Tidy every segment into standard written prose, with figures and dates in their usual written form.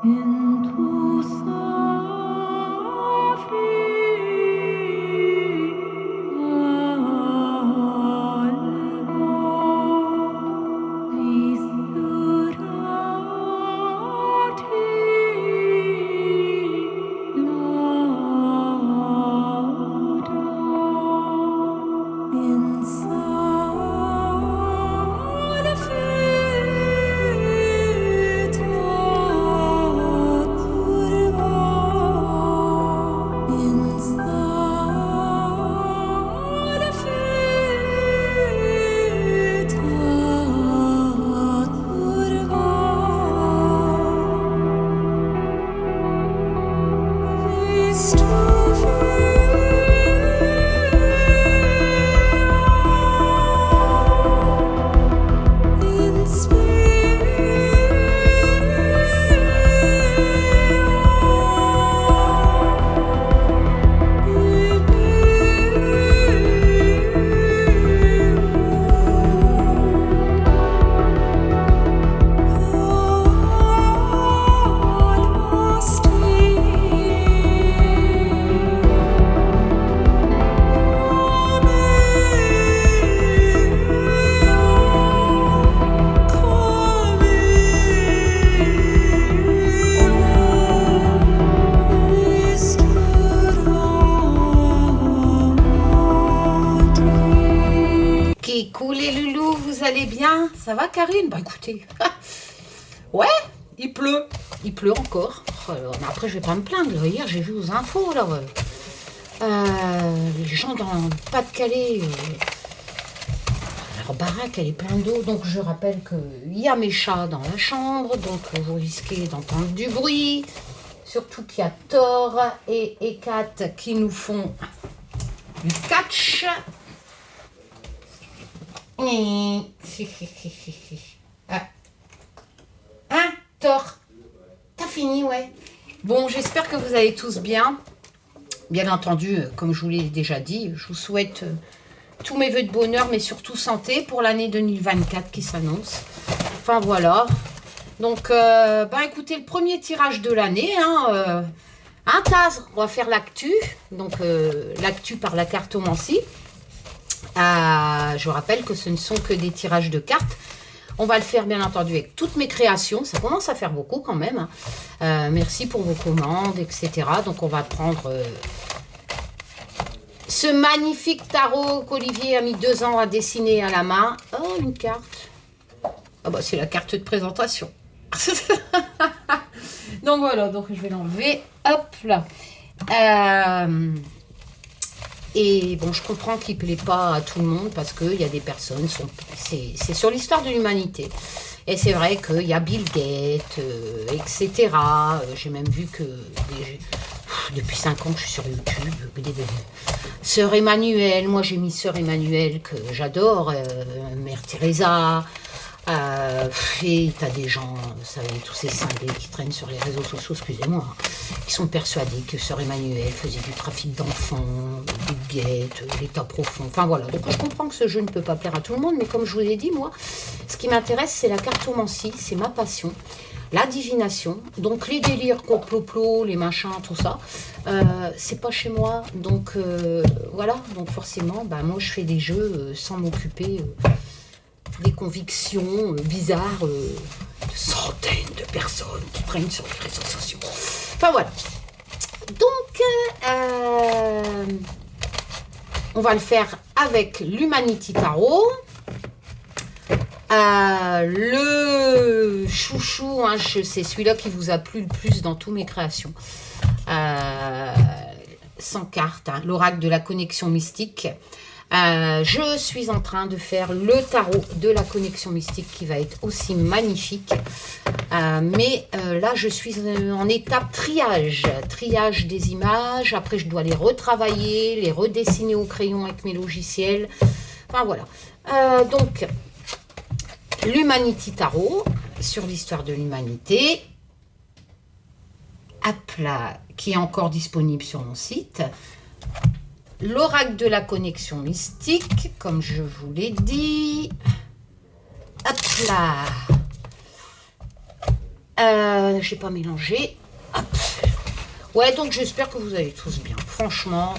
Into Coucou les loulous, vous allez bien? Ça va Karine? Bah écoutez, ouais, il pleut encore. Mais après je vais pas me plaindre, hier j'ai vu aux infos là, les gens dans le Pas-de-Calais, leur baraque elle est pleine d'eau, donc je rappelle qu'il y a mes chats dans la chambre, donc vous risquez d'entendre du bruit, surtout qu'il y a Thor et Kat qui nous font du catch. Hein, Thor, t'as fini, ouais. Bon, j'espère que vous allez tous bien. Bien entendu, comme je vous l'ai déjà dit, je vous souhaite tous mes vœux de bonheur, mais surtout santé pour l'année 2024 qui s'annonce. Enfin, voilà. Donc, écoutez, le premier tirage de l'année, Taz, on va faire l'actu. Donc, l'actu par la cartomancie. Je rappelle que ce ne sont que des tirages de cartes. On va le faire bien entendu avec toutes mes créations. Ça commence à faire beaucoup quand même. Merci pour vos commandes, etc. Donc on va prendre ce magnifique tarot qu'Olivier a mis 2 ans à dessiner à la main. Oh, une carte. Ah bah c'est la carte de présentation. Donc voilà, donc je vais l'enlever. Hop là. Et bon, je comprends qu'il ne plaît pas à tout le monde parce qu'il y a des personnes, c'est sur l'histoire de l'humanité. Et c'est vrai qu'il y a Bill Gates, etc. J'ai même vu que depuis 5 ans que je suis sur YouTube, Sœur Emmanuel, moi j'ai mis Sœur Emmanuel que j'adore, Mère Teresa. Et t'as des gens, vous savez, tous ces cinglés qui traînent sur les réseaux sociaux, excusez-moi, qui sont persuadés que Sœur Emmanuel faisait du trafic d'enfants, des guettes, l'état profond, enfin voilà. Donc je comprends que ce jeu ne peut pas plaire à tout le monde, mais comme je vous ai dit, moi, ce qui m'intéresse, c'est la cartomancie, c'est ma passion, la divination, donc les délires complot, les machins, tout ça, c'est pas chez moi, donc voilà, donc forcément, moi je fais des jeux sans m'occuper des convictions bizarres de centaines de personnes qui traînent sur les réseaux sociaux. Enfin voilà. Donc, on va le faire avec l'Humanity Tarot. Le chouchou, c'est celui-là qui vous a plu le plus dans toutes mes créations. 100 cartes, l'oracle de la connexion mystique. Je suis en train de faire le tarot de la connexion mystique qui va être aussi magnifique. Mais là, je suis en étape triage des images. Après, je dois les retravailler, les redessiner au crayon avec mes logiciels. Enfin, voilà. Donc, l'Humanity Tarot sur l'histoire de l'humanité. Hop là, qui est encore disponible sur mon site. L'oracle de la connexion mystique, comme je vous l'ai dit. Hop là. J'ai pas mélangé. Hop. Ouais, donc j'espère que vous allez tous bien. Franchement,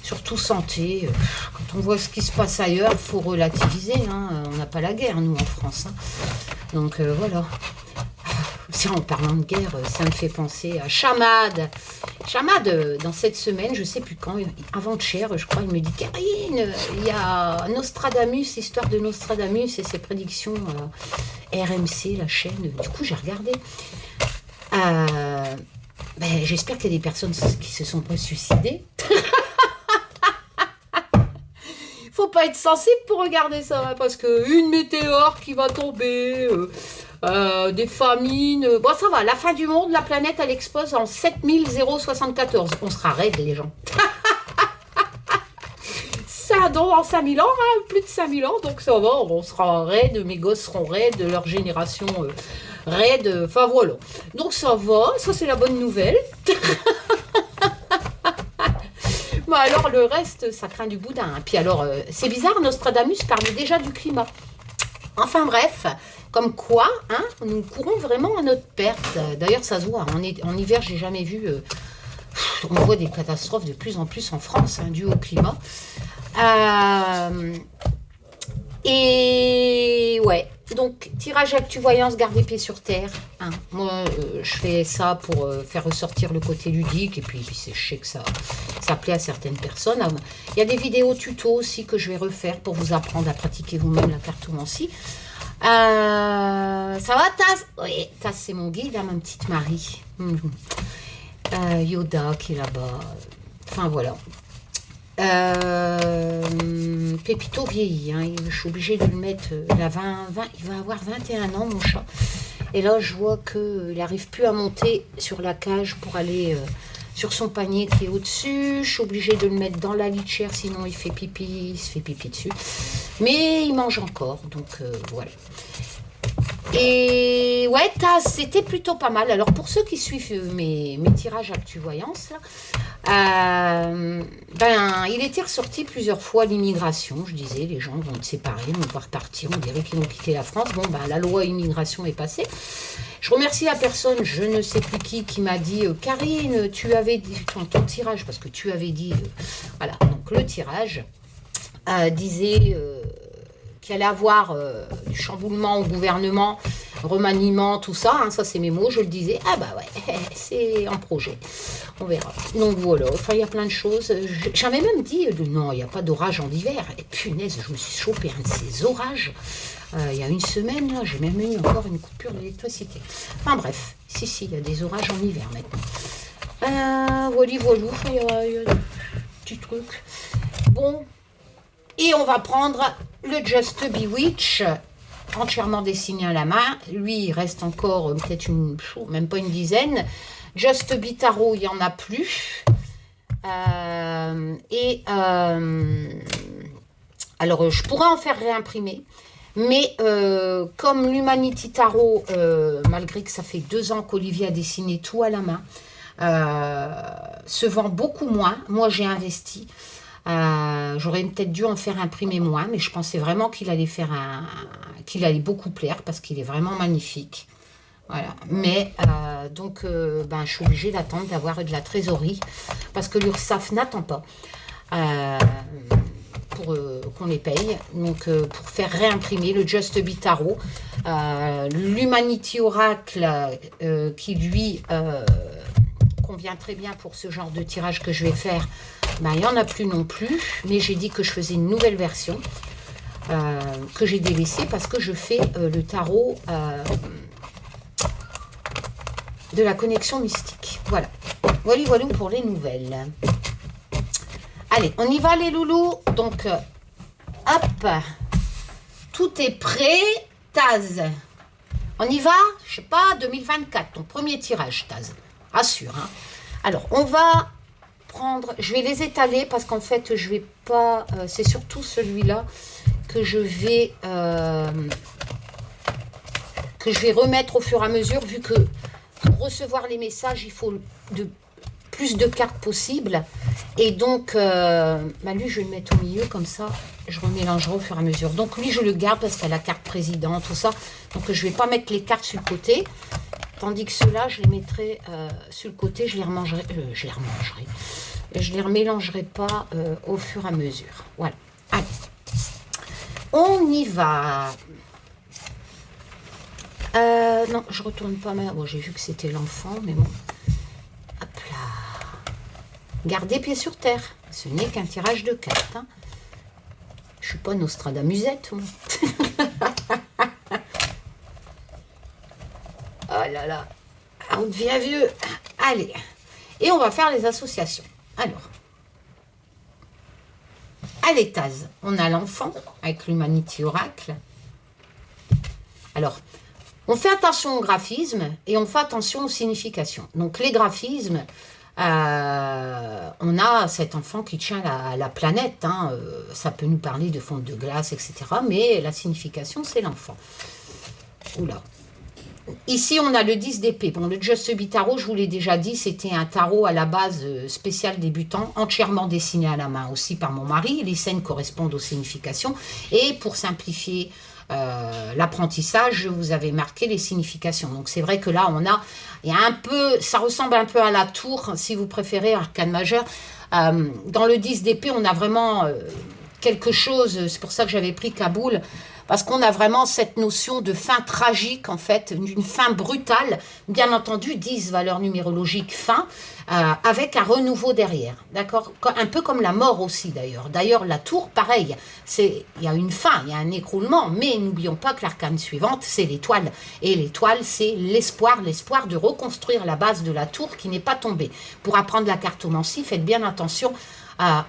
surtout santé. Quand on voit ce qui se passe ailleurs, il faut relativiser. Hein. On n'a pas la guerre, nous, en France. Hein. Donc voilà. Tiens, en parlant de guerre, ça me fait penser à Chamad. Chamad, dans cette semaine, je sais plus quand, avant-hier, je crois, il me dit Karine, il y a Nostradamus, l'histoire de Nostradamus et ses prédictions RMC, la chaîne. Du coup, j'ai regardé. J'espère qu'il y a des personnes qui se sont pas suicidées. Faut pas être sensible pour regarder ça, hein, parce que une météore qui va tomber, des famines. Bon, ça va, la fin du monde, la planète, elle explose en 7074. On sera raides, les gens. Ça, dans 5000 ans, hein, plus de 5000 ans, donc ça va, on sera raides, mes gosses seront raides, leur génération raide, enfin voilà. Donc ça va, ça c'est la bonne nouvelle. Bon, alors le reste, ça craint du boudin. Hein. Puis alors, c'est bizarre, Nostradamus parlait déjà du climat. Enfin bref, comme quoi, hein, nous courons vraiment à notre perte. D'ailleurs, ça se voit, en hiver, j'ai jamais vu... on voit des catastrophes de plus en plus en France, hein, dues au climat. Et ouais, donc tirage actu-voyance, garder pied sur terre. Hein. Moi, je fais ça pour faire ressortir le côté ludique. Et puis je sais que ça plaît à certaines personnes. Il y a des vidéos tuto aussi que je vais refaire pour vous apprendre à pratiquer vous-même la cartomancie. Ça va, Taz? Oui, Taz, c'est mon guide, hein, ma petite Marie. Yoda qui est là-bas. Enfin, voilà. Pépito vieillit, hein. Je suis obligée de le mettre. Il va avoir 21 ans, mon chat. Et là, je vois qu'il n'arrive plus à monter sur la cage pour aller sur son panier qui est au-dessus. Je suis obligée de le mettre dans la litière, sinon il fait pipi, il se fait pipi dessus. Mais il mange encore, donc voilà. Et ouais, Taz, c'était plutôt pas mal. Alors pour ceux qui suivent mes tirages actu-voyance, il était ressorti plusieurs fois l'immigration. Je disais, les gens vont se séparer, vont devoir partir, on dirait qu'ils vont quitter la France. Bon, la loi immigration est passée. Je remercie la personne, je ne sais plus qui m'a dit Karine, tu avais dit ton tirage, parce que tu avais dit, voilà, donc le tirage disait qu'il allait avoir du chamboulement au gouvernement, remaniement, tout ça, hein, ça c'est mes mots, je le disais, ah bah ouais, c'est en projet, on verra. Donc voilà, enfin il y a plein de choses, j'avais même dit, non, il n'y a pas d'orage en hiver, et punaise, je me suis chopé un de ces orages, il y a une semaine, là, j'ai même eu encore une coupure d'électricité. Enfin bref, si, il y a des orages en hiver maintenant. Voilà, il y a des petits trucs. Bon, et on va prendre le Just Bewitch, entièrement dessiné à la main. Lui, il reste encore peut-être même pas une dizaine. Just Be Tarot, il n'y en a plus. Alors, je pourrais en faire réimprimer. Mais comme l'Humanity Tarot, malgré que ça fait 2 ans qu'Olivier a dessiné tout à la main, se vend beaucoup moins. Moi, j'ai investi. J'aurais peut-être dû en faire imprimer moins, mais je pensais vraiment qu'il allait qu'il allait beaucoup plaire parce qu'il est vraiment magnifique. Voilà. Mais donc, je suis obligée d'attendre d'avoir de la trésorerie parce que l'URSSAF n'attend pas pour qu'on les paye. Donc, pour faire réimprimer le Just Be Tarot, l'Humanity Oracle qui lui convient très bien pour ce genre de tirage que je vais faire. Il n'y en a plus non plus, mais j'ai dit que je faisais une nouvelle version que j'ai délaissée parce que je fais le tarot de la connexion mystique. Voilà. Voilà pour les nouvelles. Allez, on y va les loulous. Donc, hop, tout est prêt. Taz, on y va? Je sais pas, 2024, ton premier tirage, Taz. Rassure, hein. Alors, on va prendre, je vais les étaler parce qu'en fait je vais pas, c'est surtout celui-là que je vais remettre au fur et à mesure, vu que pour recevoir les messages il faut plus de cartes possibles, et donc lui je vais le mettre au milieu comme ça, je remélangerai au fur et à mesure. Donc lui je le garde parce qu'il y a la carte président, tout ça, donc je vais pas mettre les cartes sur le côté. Tandis que ceux-là, je les mettrai sur le côté, je les remangerai. Je les remélangerai pas au fur et à mesure. Voilà. Allez. On y va. Non, je retourne pas ma... Bon, j'ai vu que c'était l'enfant, mais bon. Hop là. Gardez pied sur terre. Ce n'est qu'un tirage de cartes. Hein. Je suis pas Nostradamusette. Oh là là. On devient vieux. Allez. Et on va faire les associations. Alors. À l'étage, on a l'enfant avec l'Humanity Oracle. Alors, on fait attention au graphisme et on fait attention aux significations. Donc, les graphismes, on a cet enfant qui tient la planète. Hein, ça peut nous parler de fonte de glace, etc. Mais la signification, c'est l'enfant. Oula. Ici, on a le 10 d'épée. Bon, le Just Be Tarot, je vous l'ai déjà dit, c'était un tarot à la base spécial débutant, entièrement dessiné à la main aussi par mon mari. Les scènes correspondent aux significations. Et pour simplifier l'apprentissage, je vous avais marqué les significations. Donc, c'est vrai que là, il y a un peu, ça ressemble un peu à la tour, si vous préférez, arcane majeur. Dans le 10 d'épée, on a vraiment quelque chose, c'est pour ça que j'avais pris Kaboul, parce qu'on a vraiment cette notion de fin tragique, en fait, d'une fin brutale, bien entendu, 10, valeur numérologique, fin, avec un renouveau derrière, d'accord? Un peu comme la mort aussi, d'ailleurs. D'ailleurs, la tour, pareil, il y a une fin, il y a un écroulement, mais n'oublions pas que l'arcane suivante, c'est l'étoile. Et l'étoile, c'est l'espoir de reconstruire la base de la tour qui n'est pas tombée. Pour apprendre la cartomancie, faites bien attention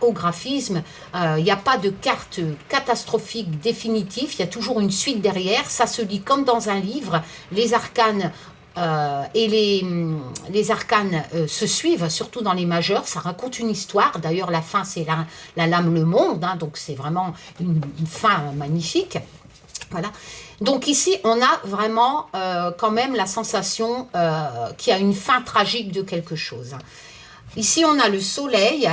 au graphisme, il n'y a pas de carte catastrophique définitive, il y a toujours une suite derrière, ça se lit comme dans un livre, les arcanes et les arcanes se suivent, surtout dans les majeurs, ça raconte une histoire, d'ailleurs la fin c'est la lame le monde, hein, donc c'est vraiment une fin magnifique, voilà. Donc ici on a vraiment quand même la sensation qu'il y a une fin tragique de quelque chose. Ici on a le soleil,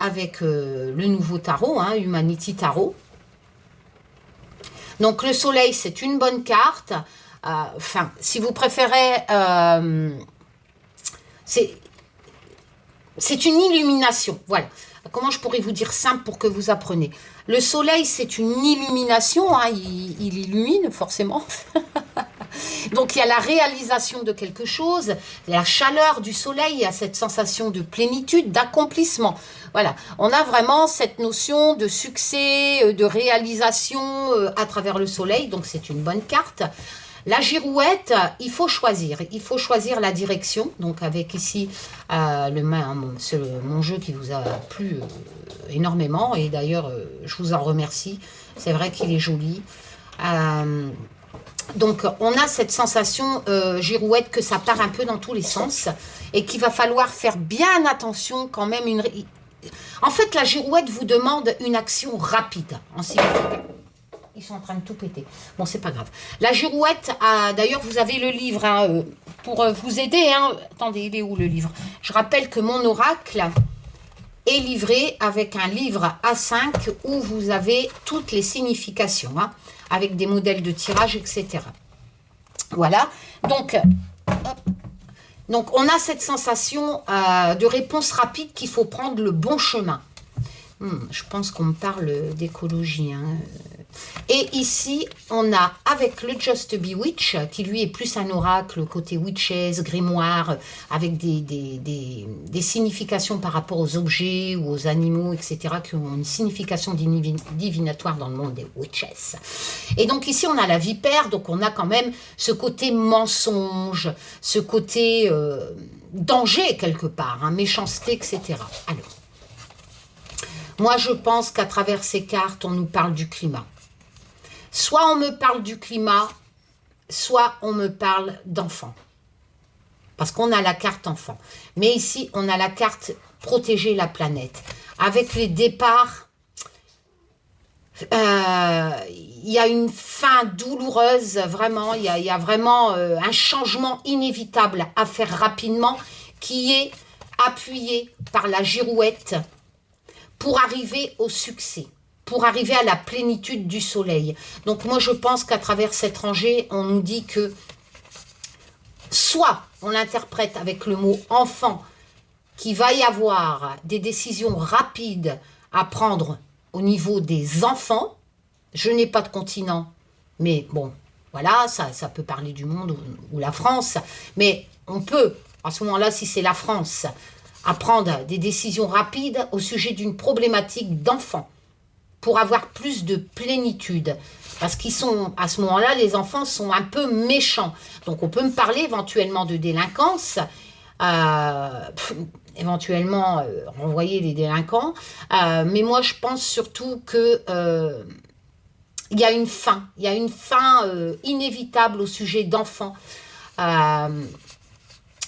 avec le nouveau tarot, hein, Humanity Tarot. Donc, le soleil, c'est une bonne carte. Enfin, si vous préférez, c'est une illumination. Voilà. Comment je pourrais vous dire simple pour que vous appreniez? Le soleil, c'est une illumination. Hein, il illumine, forcément. Donc, il y a la réalisation de quelque chose, la chaleur du soleil, il y a cette sensation de plénitude, d'accomplissement. Voilà, on a vraiment cette notion de succès, de réalisation à travers le soleil, donc c'est une bonne carte. La girouette, il faut choisir la direction, donc avec ici mon jeu qui vous a plu énormément, et d'ailleurs je vous en remercie, c'est vrai qu'il est joli. Donc, on a cette sensation girouette que ça part un peu dans tous les sens et qu'il va falloir faire bien attention quand même. En fait, la girouette vous demande une action rapide en signification. Ils sont en train de tout péter. Bon, c'est pas grave. La girouette, d'ailleurs, vous avez le livre hein, pour vous aider. Hein. Attendez, il est où le livre? Je rappelle que mon oracle est livré avec un livre A5 où vous avez toutes les significations. Hein, avec des modèles de tirage, etc. Voilà. Donc, on a cette sensation de réponse rapide qu'il faut prendre le bon chemin. Je pense qu'on me parle d'écologie. Hein. Et ici, on a avec le Just Be Witch, qui lui est plus un oracle côté witches, grimoire, avec des significations par rapport aux objets ou aux animaux, etc., qui ont une signification divinatoire dans le monde des witches. Et donc ici, on a la vipère, donc on a quand même ce côté mensonge, ce côté danger quelque part, hein, méchanceté, etc. Alors, moi, je pense qu'à travers ces cartes, on nous parle du climat. Soit on me parle du climat, soit on me parle d'enfant. Parce qu'on a la carte enfant. Mais ici, on a la carte protéger la planète. Avec les départs, il y a une fin douloureuse, vraiment. Il y a vraiment un changement inévitable à faire rapidement qui est appuyé par la girouette pour arriver au succès, pour arriver à la plénitude du soleil. Donc moi je pense qu'à travers cette rangée, on nous dit que Soit on l'interprète avec le mot enfant, qu'il va y avoir des décisions rapides à prendre au niveau des enfants. Je n'ai pas de continent, mais bon, voilà, ça peut parler du monde ou la France, mais on peut, à ce moment-là, si c'est la France, à prendre des décisions rapides au sujet d'une problématique d'enfant, pour avoir plus de plénitude. Parce qu'ils sont, à ce moment-là, les enfants sont un peu méchants. Donc on peut me parler éventuellement de délinquance, éventuellement renvoyer les délinquants, mais moi je pense surtout que il y a une fin inévitable au sujet d'enfants.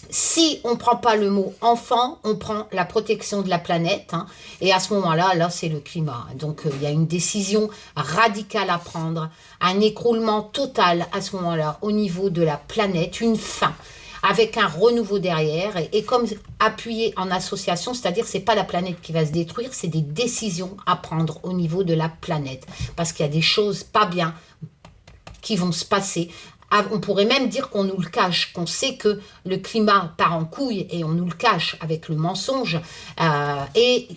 Si on ne prend pas le mot enfant, on prend la protection de la planète, hein, et à ce moment-là, là c'est le climat. Donc il y a une décision radicale à prendre, un écroulement total à ce moment-là au niveau de la planète, une fin, avec un renouveau derrière, et comme appuyé en association, c'est-à-dire c'est pas la planète qui va se détruire, c'est des décisions à prendre au niveau de la planète, parce qu'il y a des choses pas bien qui vont se passer. On pourrait même dire qu'on nous le cache, qu'on sait que le climat part en couille et on nous le cache avec le mensonge. Et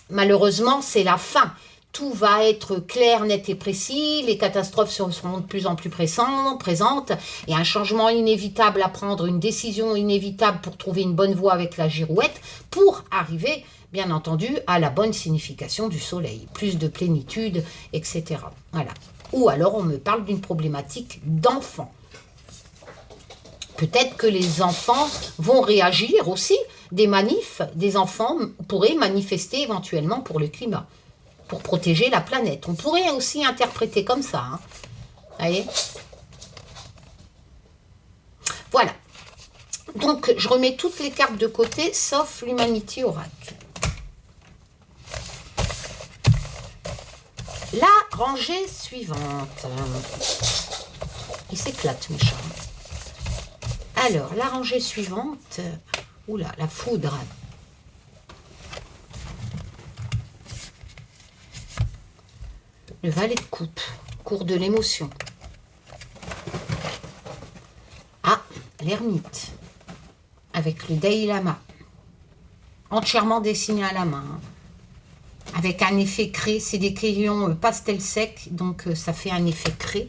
malheureusement, c'est la fin. Tout va être clair, net et précis. Les catastrophes seront de plus en plus présentes. Il y a un changement inévitable à prendre, une décision inévitable pour trouver une bonne voie avec la girouette pour arriver, bien entendu, à la bonne signification du soleil. Plus de plénitude, etc. Voilà. Ou alors on me parle d'une problématique d'enfants. Peut-être que les enfants vont réagir aussi. Des manifs, des enfants pourraient manifester éventuellement pour le climat, pour protéger la planète. On pourrait aussi interpréter comme ça. Hein. Vous voyez ? Voilà. Donc, je remets toutes les cartes de côté, sauf l'Humanity Oracle. La rangée suivante. Il s'éclate, mes chats. Alors, la rangée suivante. Oula, la foudre. Le valet de coupe. Cours de l'émotion. Ah, l'ermite. Avec le Dalai Lama. Entièrement dessiné à la main. Hein. Avec un effet craie, c'est des crayons pastel sec, donc ça fait un effet craie.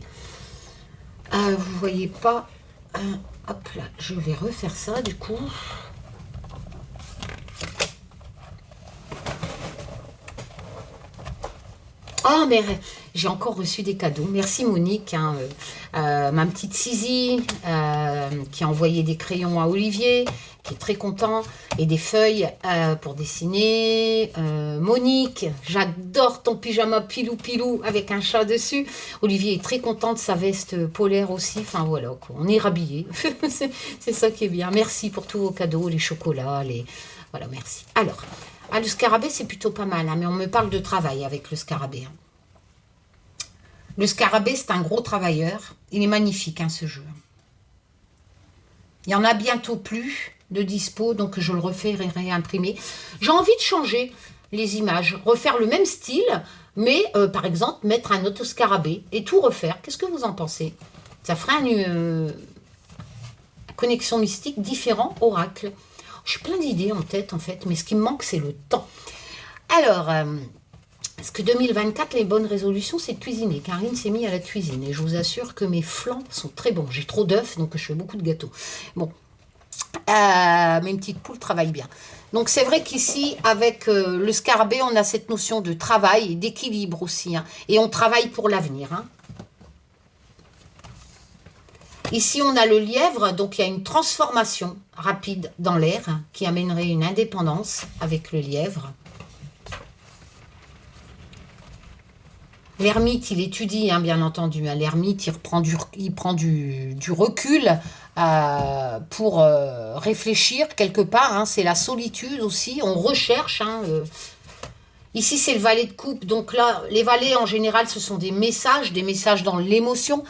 Vous voyez pas, hop là, je vais refaire ça du coup. Oh, mais j'ai encore reçu des cadeaux. Merci Monique, hein, ma petite Sizi, qui a envoyé des crayons à Olivier, qui est très content, et des feuilles pour dessiner. Monique, j'adore ton pyjama pilou avec un chat dessus. Olivier est très content de sa veste polaire aussi. Enfin voilà, quoi. On est rhabillés. C'est ça qui est bien. Merci pour tous vos cadeaux, les chocolats, les... Voilà, merci. Alors... Ah, le scarabée, c'est plutôt pas mal, hein, mais on me parle de travail avec le scarabée. Hein. Le scarabée, c'est un gros travailleur. Il est magnifique, hein, ce jeu. Il y en a bientôt plus de dispo, donc je le refais et réimprimer. J'ai envie de changer les images, refaire le même style, mais par exemple, mettre un autre scarabée et tout refaire. Qu'est-ce que vous en pensez? Ça ferait une connexion mystique différent, oracle. J'ai plein d'idées en tête, en fait, mais ce qui me manque, c'est le temps. Alors, parce que 2024, les bonnes résolutions, c'est de cuisiner. Karine s'est mise à la cuisine, et je vous assure que mes flancs sont très bons. J'ai trop d'œufs, donc je fais beaucoup de gâteaux. Bon, mes petites poules travaillent bien. Donc, c'est vrai qu'ici, avec le scarabée, on a cette notion de travail et d'équilibre aussi. Hein, et on travaille pour l'avenir, hein. Ici, on a le lièvre, donc il y a une transformation rapide dans l'air qui amènerait une indépendance avec le lièvre. L'ermite, il étudie, hein, bien entendu. Hein, l'ermite, il prend du recul pour réfléchir quelque part. Hein, c'est la solitude aussi, on recherche. Hein, ici, c'est le valet de coupe. Donc là, les valets, en général, ce sont des messages dans l'émotion.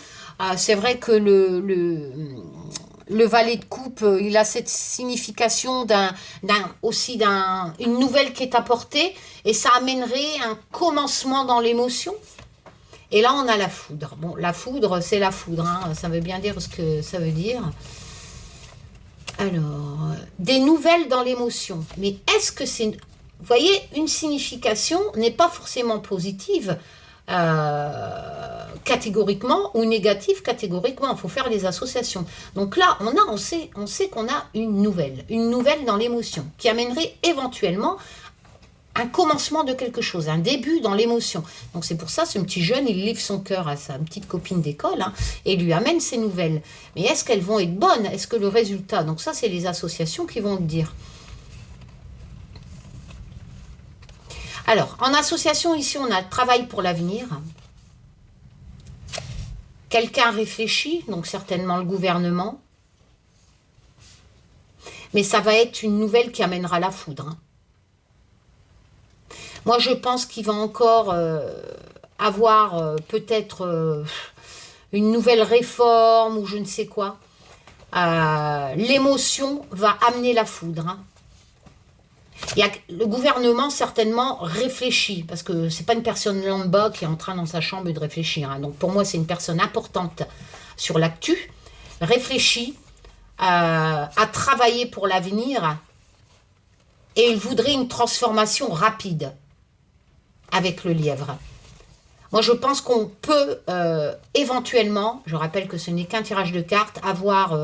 C'est vrai que le valet de coupe, il a cette signification aussi d'une nouvelle qui est apportée, et ça amènerait un commencement dans l'émotion. Et là, on a la foudre. Bon, la foudre, c'est la foudre, hein, ça veut bien dire ce que ça veut dire. Alors, des nouvelles dans l'émotion. Mais est-ce que c'est... Vous voyez, une signification n'est pas forcément positive catégoriquement ou négative catégoriquement. Il faut faire les associations. Donc là, on sait qu'on a une nouvelle dans l'émotion qui amènerait éventuellement un commencement de quelque chose, un début dans l'émotion. Donc c'est pour ça, ce petit jeune, il livre son cœur à sa petite copine d'école et lui amène ses nouvelles. Mais est-ce qu'elles vont être bonnes? Est-ce que le résultat... Donc ça, c'est les associations qui vont le dire. Alors, en association, ici, on a le travail pour l'avenir. Quelqu'un réfléchit, donc certainement le gouvernement. Mais ça va être une nouvelle qui amènera la foudre. Moi, je pense qu'il va encore avoir peut-être une nouvelle réforme ou je ne sais quoi. L'émotion va amener la foudre. Le gouvernement, certainement, réfléchit, parce que c'est pas une personne lambda qui est en train dans sa chambre de réfléchir. Donc, pour moi, c'est une personne importante sur l'actu, réfléchit à travailler pour l'avenir, et il voudrait une transformation rapide avec le lièvre. Moi, je pense qu'on peut éventuellement, je rappelle que ce n'est qu'un tirage de cartes, avoir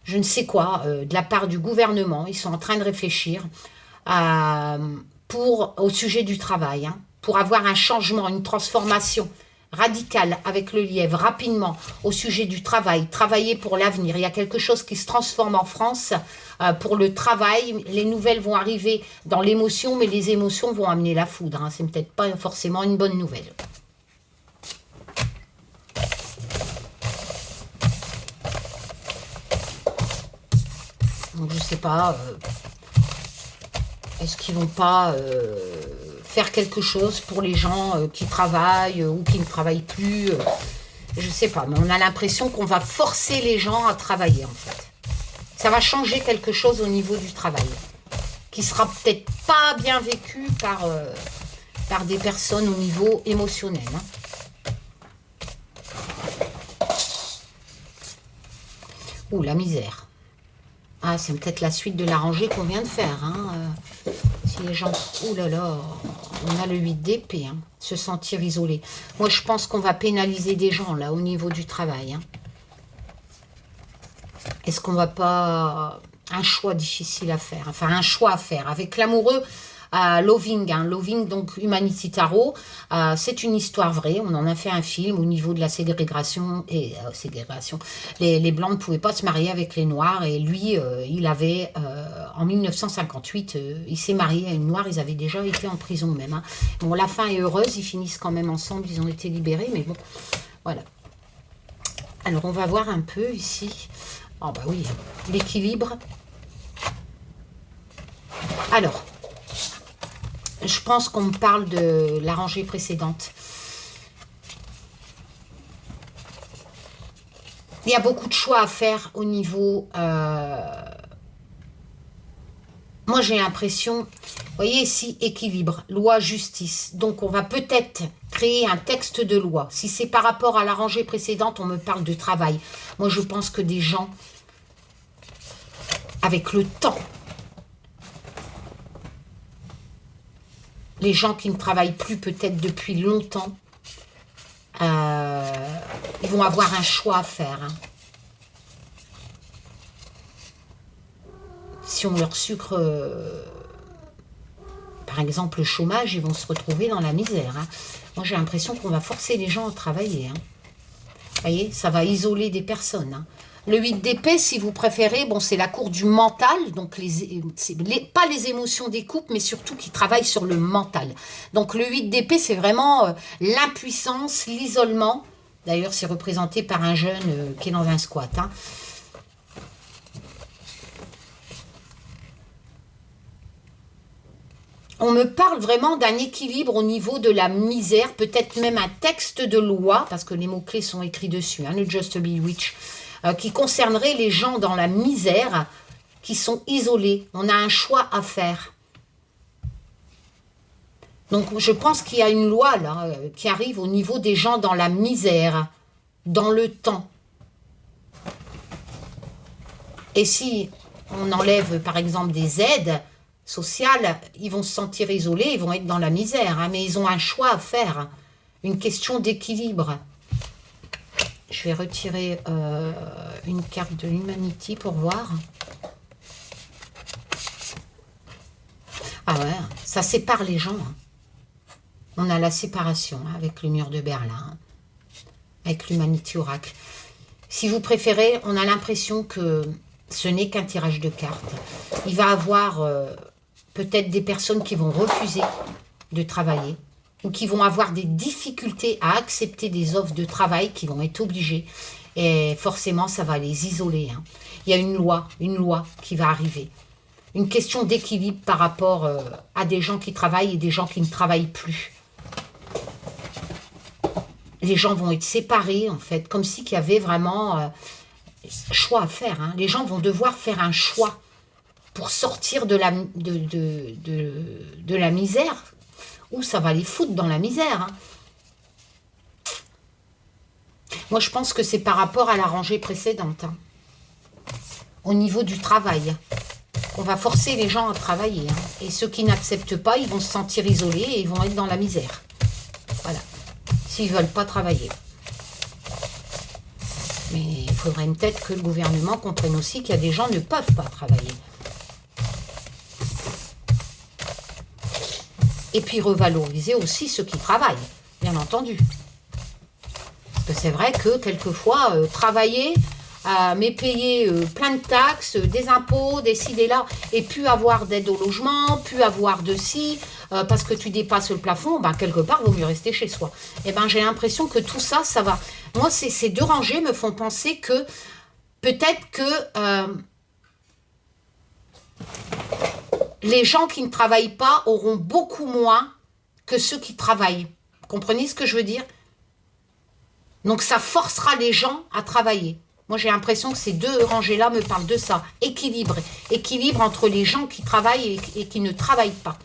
je ne sais quoi de la part du gouvernement. Ils sont en train de réfléchir au sujet du travail, pour avoir un changement, une transformation radicale avec le lièvre, rapidement, au sujet du travail, travailler pour l'avenir. Il y a quelque chose qui se transforme en France pour le travail. Les nouvelles vont arriver dans l'émotion, mais les émotions vont amener la foudre. C'est peut-être pas forcément une bonne nouvelle. Donc, je sais pas... Est-ce qu'ils vont pas faire quelque chose pour les gens qui travaillent ou qui ne travaillent plus je sais pas, mais on a l'impression qu'on va forcer les gens à travailler, en fait. Ça va changer quelque chose au niveau du travail, qui sera peut-être pas bien vécu par des personnes au niveau émotionnel. Ouh, la misère. Ah, c'est peut-être la suite de la rangée qu'on vient de faire. Si les gens... Ouh là là, on a le 8 d'épée. Se sentir isolé. Moi, je pense qu'on va pénaliser des gens, là, au niveau du travail. Est-ce qu'on va pas... Un choix difficile à faire. Enfin, un choix à faire. Avec l'amoureux... Loving, Loving, donc Humanity Tarot, c'est une histoire vraie. On en a fait un film au niveau de la ségrégation. Et les Blancs ne pouvaient pas se marier avec les Noirs. Et lui, il avait, en 1958, il s'est marié à une Noire. Ils avaient déjà été en prison même. Bon, la fin est heureuse. Ils finissent quand même ensemble. Ils ont été libérés. Mais bon, voilà. Alors, on va voir un peu ici. Oh, bah oui, l'équilibre. Alors... Je pense qu'on me parle de la rangée précédente. Il y a beaucoup de choix à faire au niveau... Moi, j'ai l'impression... Vous voyez ici, équilibre, loi, justice. Donc, on va peut-être créer un texte de loi. Si c'est par rapport à la rangée précédente, on me parle de travail. Moi, je pense que des gens, avec le temps... Les gens qui ne travaillent plus peut-être depuis longtemps, ils vont avoir un choix à faire. Si on leur sucre, par exemple, le chômage, ils vont se retrouver dans la misère. Moi, j'ai l'impression qu'on va forcer les gens à travailler. Vous voyez, ça va isoler des personnes. Le 8 d'épée, si vous préférez, bon, c'est la cour du mental, donc pas les émotions des couples, mais surtout qui travaillent sur le mental. Donc le 8 d'épée, c'est vraiment l'impuissance, l'isolement. D'ailleurs, c'est représenté par un jeune qui est dans un squat. On me parle vraiment d'un équilibre au niveau de la misère, peut-être même un texte de loi, parce que les mots-clés sont écrits dessus, le Just Bewitch, qui concernerait les gens dans la misère, qui sont isolés. On a un choix à faire. Donc, je pense qu'il y a une loi là qui arrive au niveau des gens dans la misère, dans le temps. Et si on enlève par exemple des aides sociales, ils vont se sentir isolés, ils vont être dans la misère, hein, mais ils ont un choix à faire, une question d'équilibre. Je vais retirer une carte de l'Humanity pour voir. Ah ouais, ça sépare les gens. Hein. On a la séparation hein, avec le mur de Berlin, hein, avec l'Humanity Oracle. Si vous préférez, on a l'impression que ce n'est qu'un tirage de cartes. Il va y avoir peut-être des personnes qui vont refuser de travailler ou qui vont avoir des difficultés à accepter des offres de travail, qui vont être obligées. Et forcément, ça va les isoler. Hein. Il y a une loi qui va arriver. Une question d'équilibre par rapport à des gens qui travaillent et des gens qui ne travaillent plus. Les gens vont être séparés, en fait, comme si qu'il y avait vraiment choix à faire. Hein. Les gens vont devoir faire un choix pour sortir de la misère, ou ça va les foutre dans la misère. Hein. Moi, je pense que c'est par rapport à la rangée précédente. Hein. Au niveau du travail. On va forcer les gens à travailler. Hein. Et ceux qui n'acceptent pas, ils vont se sentir isolés et ils vont être dans la misère. Voilà. S'ils ne veulent pas travailler. Mais il faudrait peut-être que le gouvernement comprenne aussi qu'il y a des gens qui ne peuvent pas travailler. Et puis revaloriser aussi ceux qui travaillent, bien entendu. Parce que c'est vrai que quelquefois, travailler, mais payer plein de taxes, des impôts, des ci, des là, et plus avoir d'aide au logement, plus avoir de ci, parce que tu dépasses le plafond, ben, quelque part, il vaut mieux rester chez soi. Et ben, j'ai l'impression que tout ça, ça va. Moi, ces deux rangées me font penser que peut-être que les gens qui ne travaillent pas auront beaucoup moins que ceux qui travaillent. Vous comprenez ce que je veux dire? Donc, ça forcera les gens à travailler. Moi, j'ai l'impression que ces deux rangées-là me parlent de ça. Équilibre. Équilibre entre les gens qui travaillent et qui ne travaillent pas.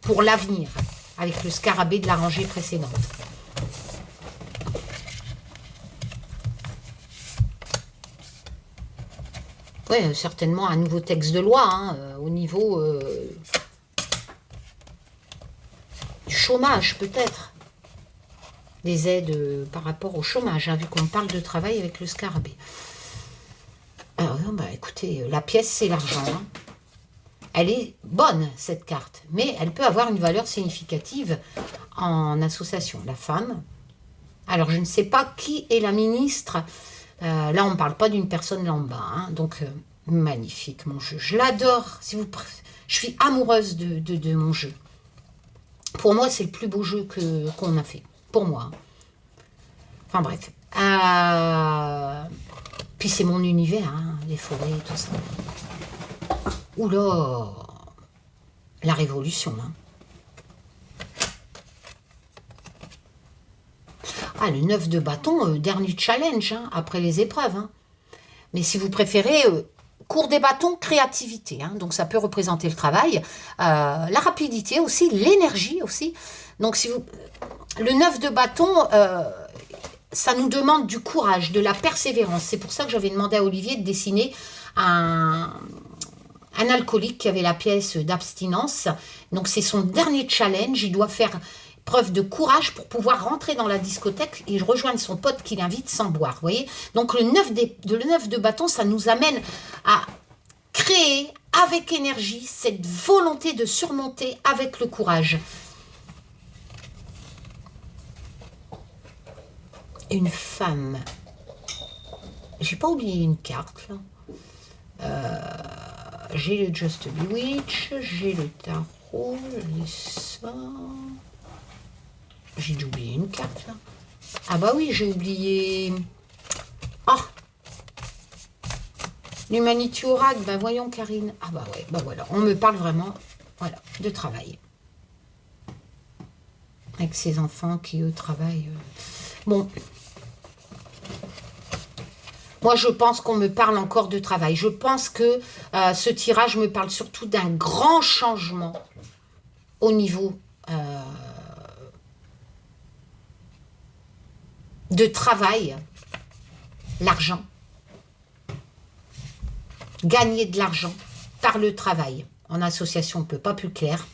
Pour l'avenir. Avec le scarabée de la rangée précédente. Oui, certainement un nouveau texte de loi. Hein, au niveau du chômage, peut-être. Des aides par rapport au chômage, hein, vu qu'on parle de travail avec le scarabée. Alors, bah, écoutez, la pièce, c'est l'argent. Hein. Elle est bonne, cette carte, mais elle peut avoir une valeur significative en association. La femme. Alors, je ne sais pas qui est la ministre. Là, on ne parle pas d'une personne lambda. Hein, donc, magnifique, mon jeu. Je l'adore. Si vous... Je suis amoureuse de mon jeu. Pour moi, c'est le plus beau jeu qu'on a fait. Pour moi. Enfin bref. Puis c'est mon univers, hein, les forêts et tout ça. Oula, la révolution. Hein. Ah, le 9 de bâton, dernier challenge, hein, après les épreuves. Hein. Mais si vous préférez, cours des bâtons, créativité. Hein, donc ça peut représenter le travail, la rapidité aussi, l'énergie aussi. Donc si vous... Le 9 de bâton, ça nous demande du courage, de la persévérance. C'est pour ça que j'avais demandé à Olivier de dessiner un alcoolique qui avait la pièce d'abstinence. Donc c'est son dernier challenge. Il doit faire preuve de courage pour pouvoir rentrer dans la discothèque et rejoindre son pote qui l'invite sans boire. Vous voyez? Donc le 9 de bâton, ça nous amène à créer avec énergie cette volonté de surmonter avec le courage. Une femme. J'ai pas oublié une carte là. J'ai le Just Bewitch, j'ai le tarot, j'ai ça. J'ai oublié une carte là. Ah bah oui, j'ai oublié. Ah, l'Humanity Oracle. Ben voyons Karine. Ah bah ouais, bah voilà. On me parle vraiment, voilà, de travail. Avec ses enfants qui eux travaillent. Bon. Moi, je pense qu'on me parle encore de travail. Je pense que ce tirage me parle surtout d'un grand changement au niveau de travail, l'argent, gagner de l'argent par le travail. En association, on ne peut pas plus clair.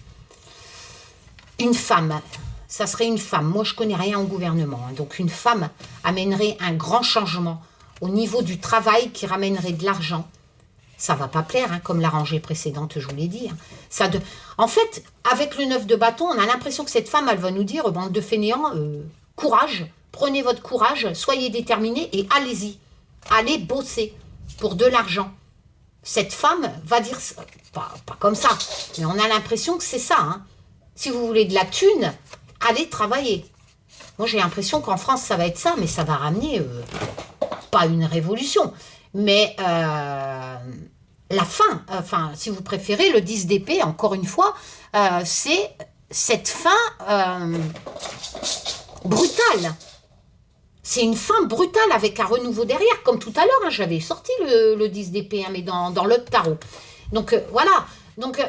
Une femme, ça serait une femme. Moi, je ne connais rien au gouvernement. Hein, donc, une femme amènerait un grand changement au niveau du travail qui ramènerait de l'argent. Ça ne va pas plaire, hein, comme la rangée précédente, je vous l'ai dit. Hein. En fait, avec le 9 de bâton, on a l'impression que cette femme, elle va nous dire, bande de fainéants, courage, prenez votre courage, soyez déterminés et allez-y. Allez bosser pour de l'argent. Cette femme va dire, pas comme ça, mais on a l'impression que c'est ça. Hein. Si vous voulez de la thune, allez travailler. Moi, j'ai l'impression qu'en France, ça va être ça, mais ça va ramener, pas une révolution, mais la fin, enfin, si vous préférez, le 10 d'épée, encore une fois, c'est cette fin brutale. C'est une fin brutale avec un renouveau derrière, comme tout à l'heure, hein, j'avais sorti le 10 d'épée, hein, mais dans l'autre tarot. Donc, voilà. Donc,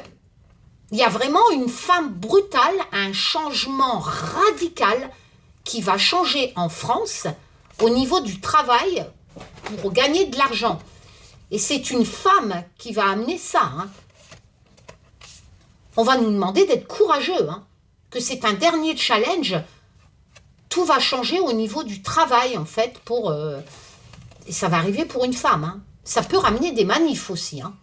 il y a vraiment une fin brutale, un changement radical qui va changer en France au niveau du travail pour gagner de l'argent. Et c'est une femme qui va amener ça. Hein. On va nous demander d'être courageux, hein, que c'est un dernier challenge. Tout va changer au niveau du travail, en fait, et ça va arriver pour une femme. Hein. Ça peut ramener des manifs aussi. Hein.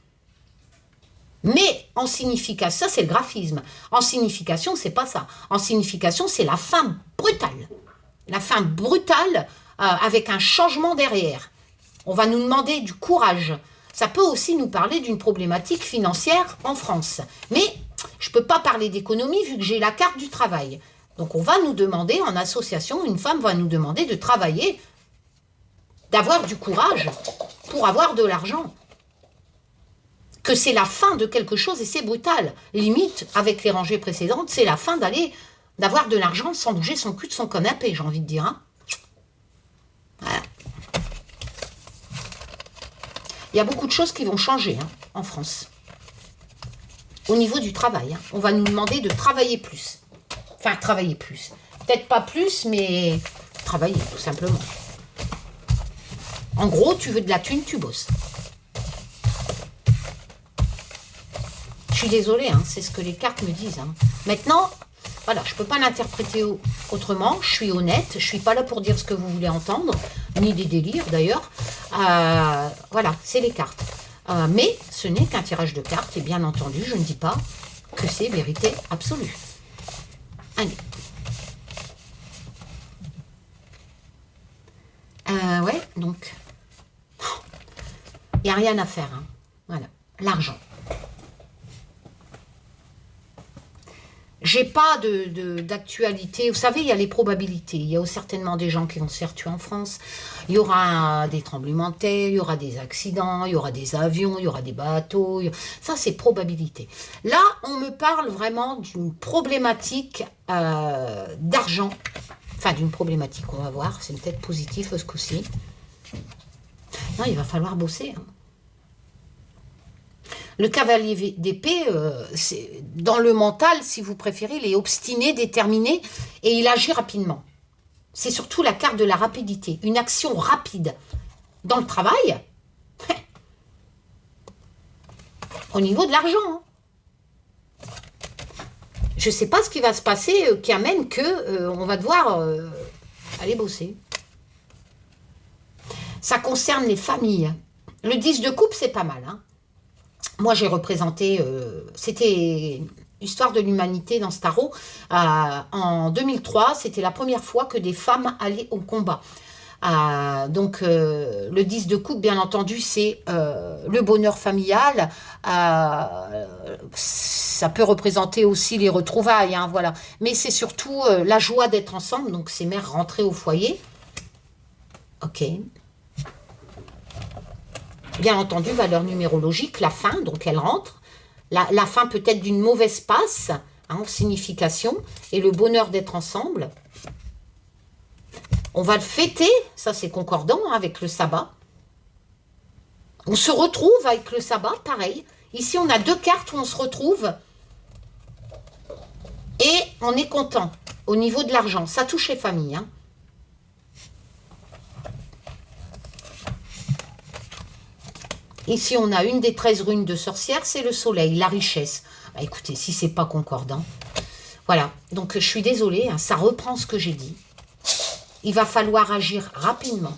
Mais en signification, ça c'est le graphisme. En signification, c'est pas ça. En signification, c'est la fin brutale. La fin brutale avec un changement derrière. On va nous demander du courage. Ça peut aussi nous parler d'une problématique financière en France. Mais je ne peux pas parler d'économie vu que j'ai la carte du travail. Donc on va nous demander, en association, une femme va nous demander de travailler, d'avoir du courage pour avoir de l'argent. Que c'est la fin de quelque chose et c'est brutal. Limite, avec les rangées précédentes, c'est la fin d'avoir de l'argent sans bouger son cul de son canapé, j'ai envie de dire. Hein. Voilà. Il y a beaucoup de choses qui vont changer hein, en France. Au niveau du travail, hein. On va nous demander de travailler plus. Enfin, travailler plus. Peut-être pas plus, mais travailler, tout simplement. En gros, tu veux de la thune, tu bosses. Je suis désolée, hein, c'est ce que les cartes me disent. Hein. Maintenant, voilà, je ne peux pas l'interpréter autrement. Je suis honnête. Je ne suis pas là pour dire ce que vous voulez entendre, ni des délires d'ailleurs. Voilà, c'est les cartes. Mais ce n'est qu'un tirage de cartes. Et bien entendu, je ne dis pas que c'est vérité absolue. Allez. Ouais, donc, il n'y a rien à faire. Hein. Voilà, l'argent. J'ai pas d'actualité. Vous savez, il y a les probabilités. Il y a certainement des gens qui vont se faire tuer en France. Il y aura des tremblements de terre, il y aura des accidents, il y aura des avions, il y aura des bateaux. Ça, c'est probabilité. Là, on me parle vraiment d'une problématique d'argent. Enfin, d'une problématique, on va voir. C'est peut-être positif ce coup-ci. Non, il va falloir bosser. Hein. Le cavalier d'épée, dans le mental, si vous préférez, il est obstiné, déterminé, et il agit rapidement. C'est surtout la carte de la rapidité, une action rapide. Dans le travail, au niveau de l'argent. Hein. Je ne sais pas ce qui va se passer qui amène on va devoir aller bosser. Ça concerne les familles. Le 10 de coupe, c'est pas mal, hein. Moi, j'ai représenté, c'était Histoire de l'humanité dans ce tarot. En 2003, c'était la première fois que des femmes allaient au combat. Donc, le 10 de coupe, bien entendu, c'est le bonheur familial. Ça peut représenter aussi les retrouvailles, hein, voilà. Mais c'est surtout la joie d'être ensemble. Donc, ces mères rentrées au foyer. Ok. Bien entendu, valeur numérologique, la fin, donc elle rentre. La fin peut-être d'une mauvaise passe, hein, en signification, et le bonheur d'être ensemble. On va le fêter, ça c'est concordant hein, avec le sabbat. On se retrouve avec le sabbat, pareil. Ici, on a deux cartes où on se retrouve et on est content au niveau de l'argent. Ça touche les familles, hein. Ici, on a une des 13 runes de sorcière, c'est le soleil, la richesse. Bah, écoutez, si c'est pas concordant. Voilà, donc je suis désolée, hein, ça reprend ce que j'ai dit. Il va falloir agir rapidement.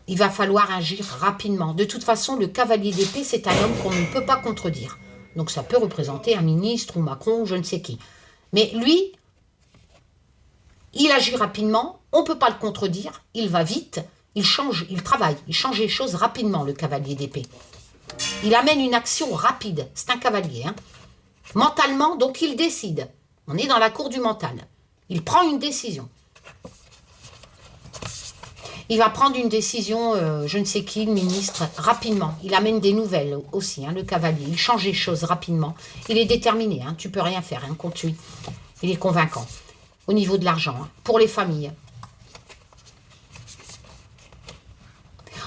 Il va falloir agir rapidement. De toute façon, le cavalier d'épée, c'est un homme qu'on ne peut pas contredire. Donc ça peut représenter un ministre ou Macron ou je ne sais qui. Mais lui, il agit rapidement, on ne peut pas le contredire, il va vite, il change, il travaille, il change les choses rapidement, le cavalier d'épée. Il amène une action rapide, c'est un cavalier. Hein. Mentalement, donc il décide. On est dans la cour du mental. Il prend une décision. Il va prendre une décision, je ne sais qui, le ministre, rapidement. Il amène des nouvelles aussi, hein, le cavalier. Il change les choses rapidement. Il est déterminé, hein, tu ne peux rien faire hein, contre lui. Il est convaincant. Au niveau de l'argent, hein, pour les familles.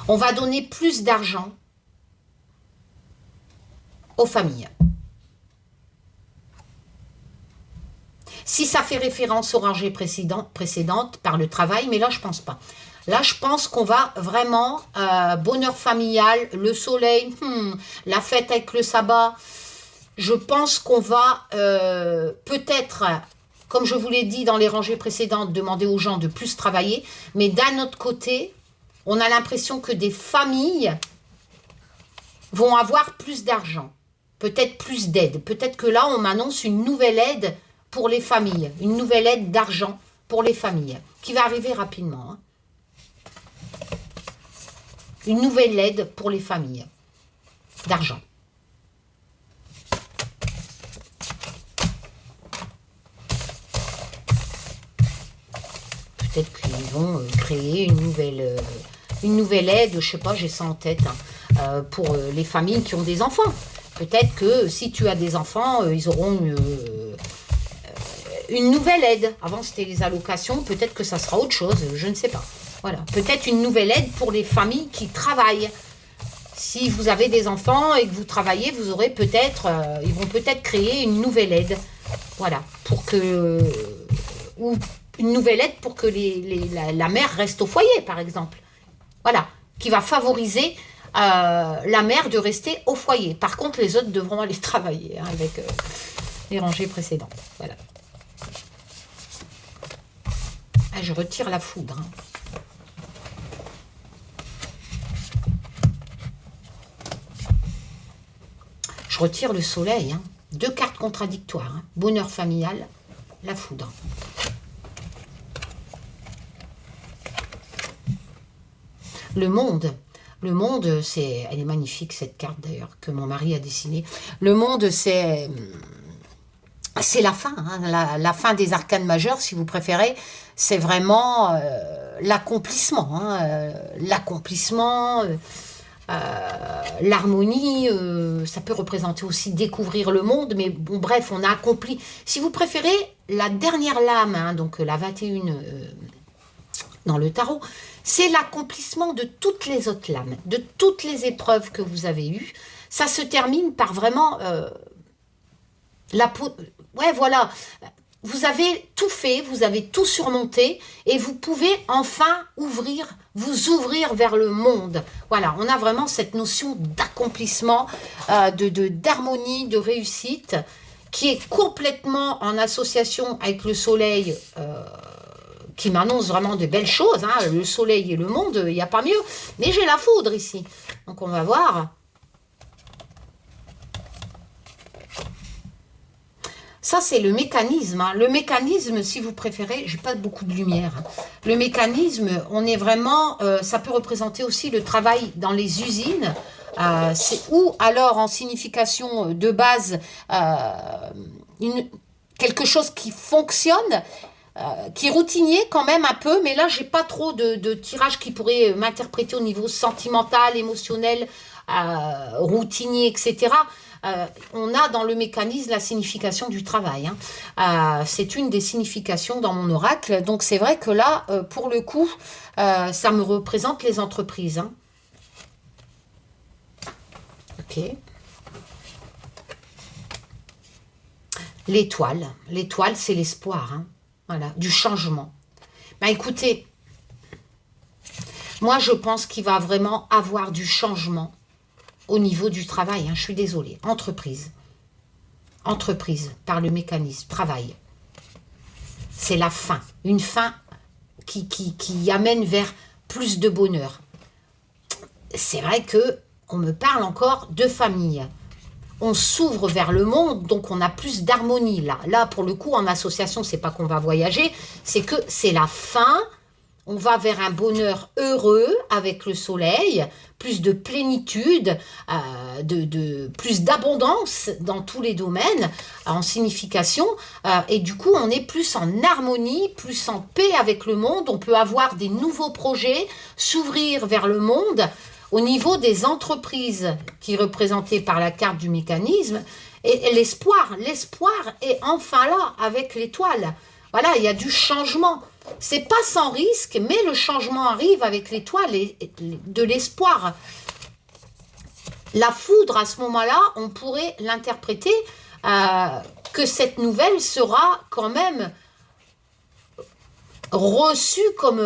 On va donner plus d'argent aux familles. Si ça fait référence aux rangées précédentes par le travail, mais là, je ne pense pas. Là, je pense qu'on va vraiment, bonheur familial, le soleil, la fête avec le sabbat. Je pense qu'on va peut-être, comme je vous l'ai dit dans les rangées précédentes, demander aux gens de plus travailler. Mais d'un autre côté, on a l'impression que des familles vont avoir plus d'argent. Peut-être plus d'aide. Peut-être que là, on m'annonce une nouvelle aide pour les familles. Une nouvelle aide d'argent pour les familles. Qui va arriver rapidement. Hein. Une nouvelle aide pour les familles. D'argent. Peut-être qu'ils vont créer une nouvelle aide, je ne sais pas, j'ai ça en tête, hein, pour les familles qui ont des enfants. Peut-être que si tu as des enfants, ils auront une nouvelle aide. Avant, c'était les allocations. Peut-être que ça sera autre chose. Je ne sais pas. Voilà. Peut-être une nouvelle aide pour les familles qui travaillent. Si vous avez des enfants et que vous travaillez, vous aurez peut-être... ils vont peut-être créer une nouvelle aide. Voilà. Pour que... ou une nouvelle aide pour que la mère reste au foyer, par exemple. Voilà. Qui va favoriser... la mère de rester au foyer. Par contre, les autres devront aller travailler hein, avec les rangées précédentes. Voilà. Ah, je retire la foudre. Hein. Je retire le soleil. Hein. 2 cartes contradictoires. Hein. Bonheur familial, la foudre. Le monde. Le monde, c'est... Elle est magnifique, cette carte, d'ailleurs, que mon mari a dessinée. Le monde, c'est la fin, hein, la fin des arcanes majeures, si vous préférez. C'est vraiment l'accomplissement. Hein, l'accomplissement, l'harmonie. Ça peut représenter aussi découvrir le monde. Mais bon, bref, on a accompli. Si vous préférez, la dernière lame, hein, donc la 21 dans le tarot, c'est l'accomplissement de toutes les autres lames, de toutes les épreuves que vous avez eues. Ça se termine par vraiment la peau. Ouais, voilà. Vous avez tout fait, vous avez tout surmonté et vous pouvez enfin vous ouvrir vers le monde. Voilà, on a vraiment cette notion d'accomplissement, d'harmonie, de réussite qui est complètement en association avec le soleil qui m'annonce vraiment de belles choses. Hein. Le soleil et le monde, il n'y a pas mieux. Mais j'ai la foudre ici. Donc on va voir. Ça, c'est le mécanisme. Hein. Le mécanisme, si vous préférez, j'ai pas beaucoup de lumière. Hein. Le mécanisme, on est vraiment... ça peut représenter aussi le travail dans les usines. Ou alors, en signification de base, quelque chose qui fonctionne... qui est routinier quand même un peu, mais là j'ai pas trop de tirage qui pourrait m'interpréter au niveau sentimental, émotionnel, routinier, etc. On a dans le mécanisme la signification du travail. Hein. C'est une des significations dans mon oracle, donc c'est vrai que là, pour le coup, ça me représente les entreprises. Hein. Ok. L'étoile. L'étoile, c'est l'espoir. Hein. Voilà, du changement. Ben écoutez, Moi, je pense qu'il va vraiment avoir du changement au niveau du travail. Hein, je suis désolée. Entreprise. Entreprise, par le mécanisme. Travail. C'est la fin. Une fin qui amène vers plus de bonheur. C'est vrai que on me parle encore de famille. On s'ouvre vers le monde, donc on a plus d'harmonie là. Là, pour le coup, en association, c'est pas qu'on va voyager, c'est que c'est la fin. On va vers un bonheur heureux avec le soleil, plus de plénitude, plus d'abondance dans tous les domaines, en signification. Et du coup, on est plus en harmonie, plus en paix avec le monde. On peut avoir des nouveaux projets, s'ouvrir vers le monde. Au niveau des entreprises qui est représentée par la carte du mécanisme, et l'espoir est enfin là avec l'étoile. Voilà, il y a du changement. C'est pas sans risque, mais le changement arrive avec l'étoile et de l'espoir. La foudre, à ce moment-là, on pourrait l'interpréter que cette nouvelle sera quand même reçue comme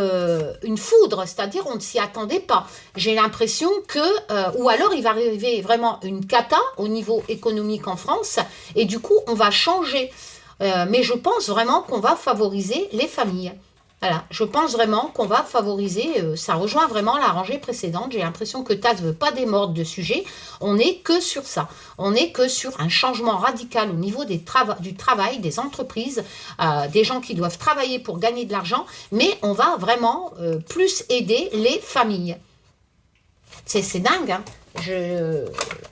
une foudre, c'est-à-dire on ne s'y attendait pas. J'ai l'impression que, ou alors il va arriver vraiment une cata au niveau économique en France, et du coup on va changer. Mais je pense vraiment qu'on va favoriser les familles. Voilà, je pense vraiment qu'on va favoriser, ça rejoint vraiment la rangée précédente. J'ai l'impression que Taz ne veut pas démordre de sujet. On n'est que sur ça. On n'est que sur un changement radical au niveau du travail, des entreprises, des gens qui doivent travailler pour gagner de l'argent. Mais on va vraiment plus aider les familles. C'est dingue, hein.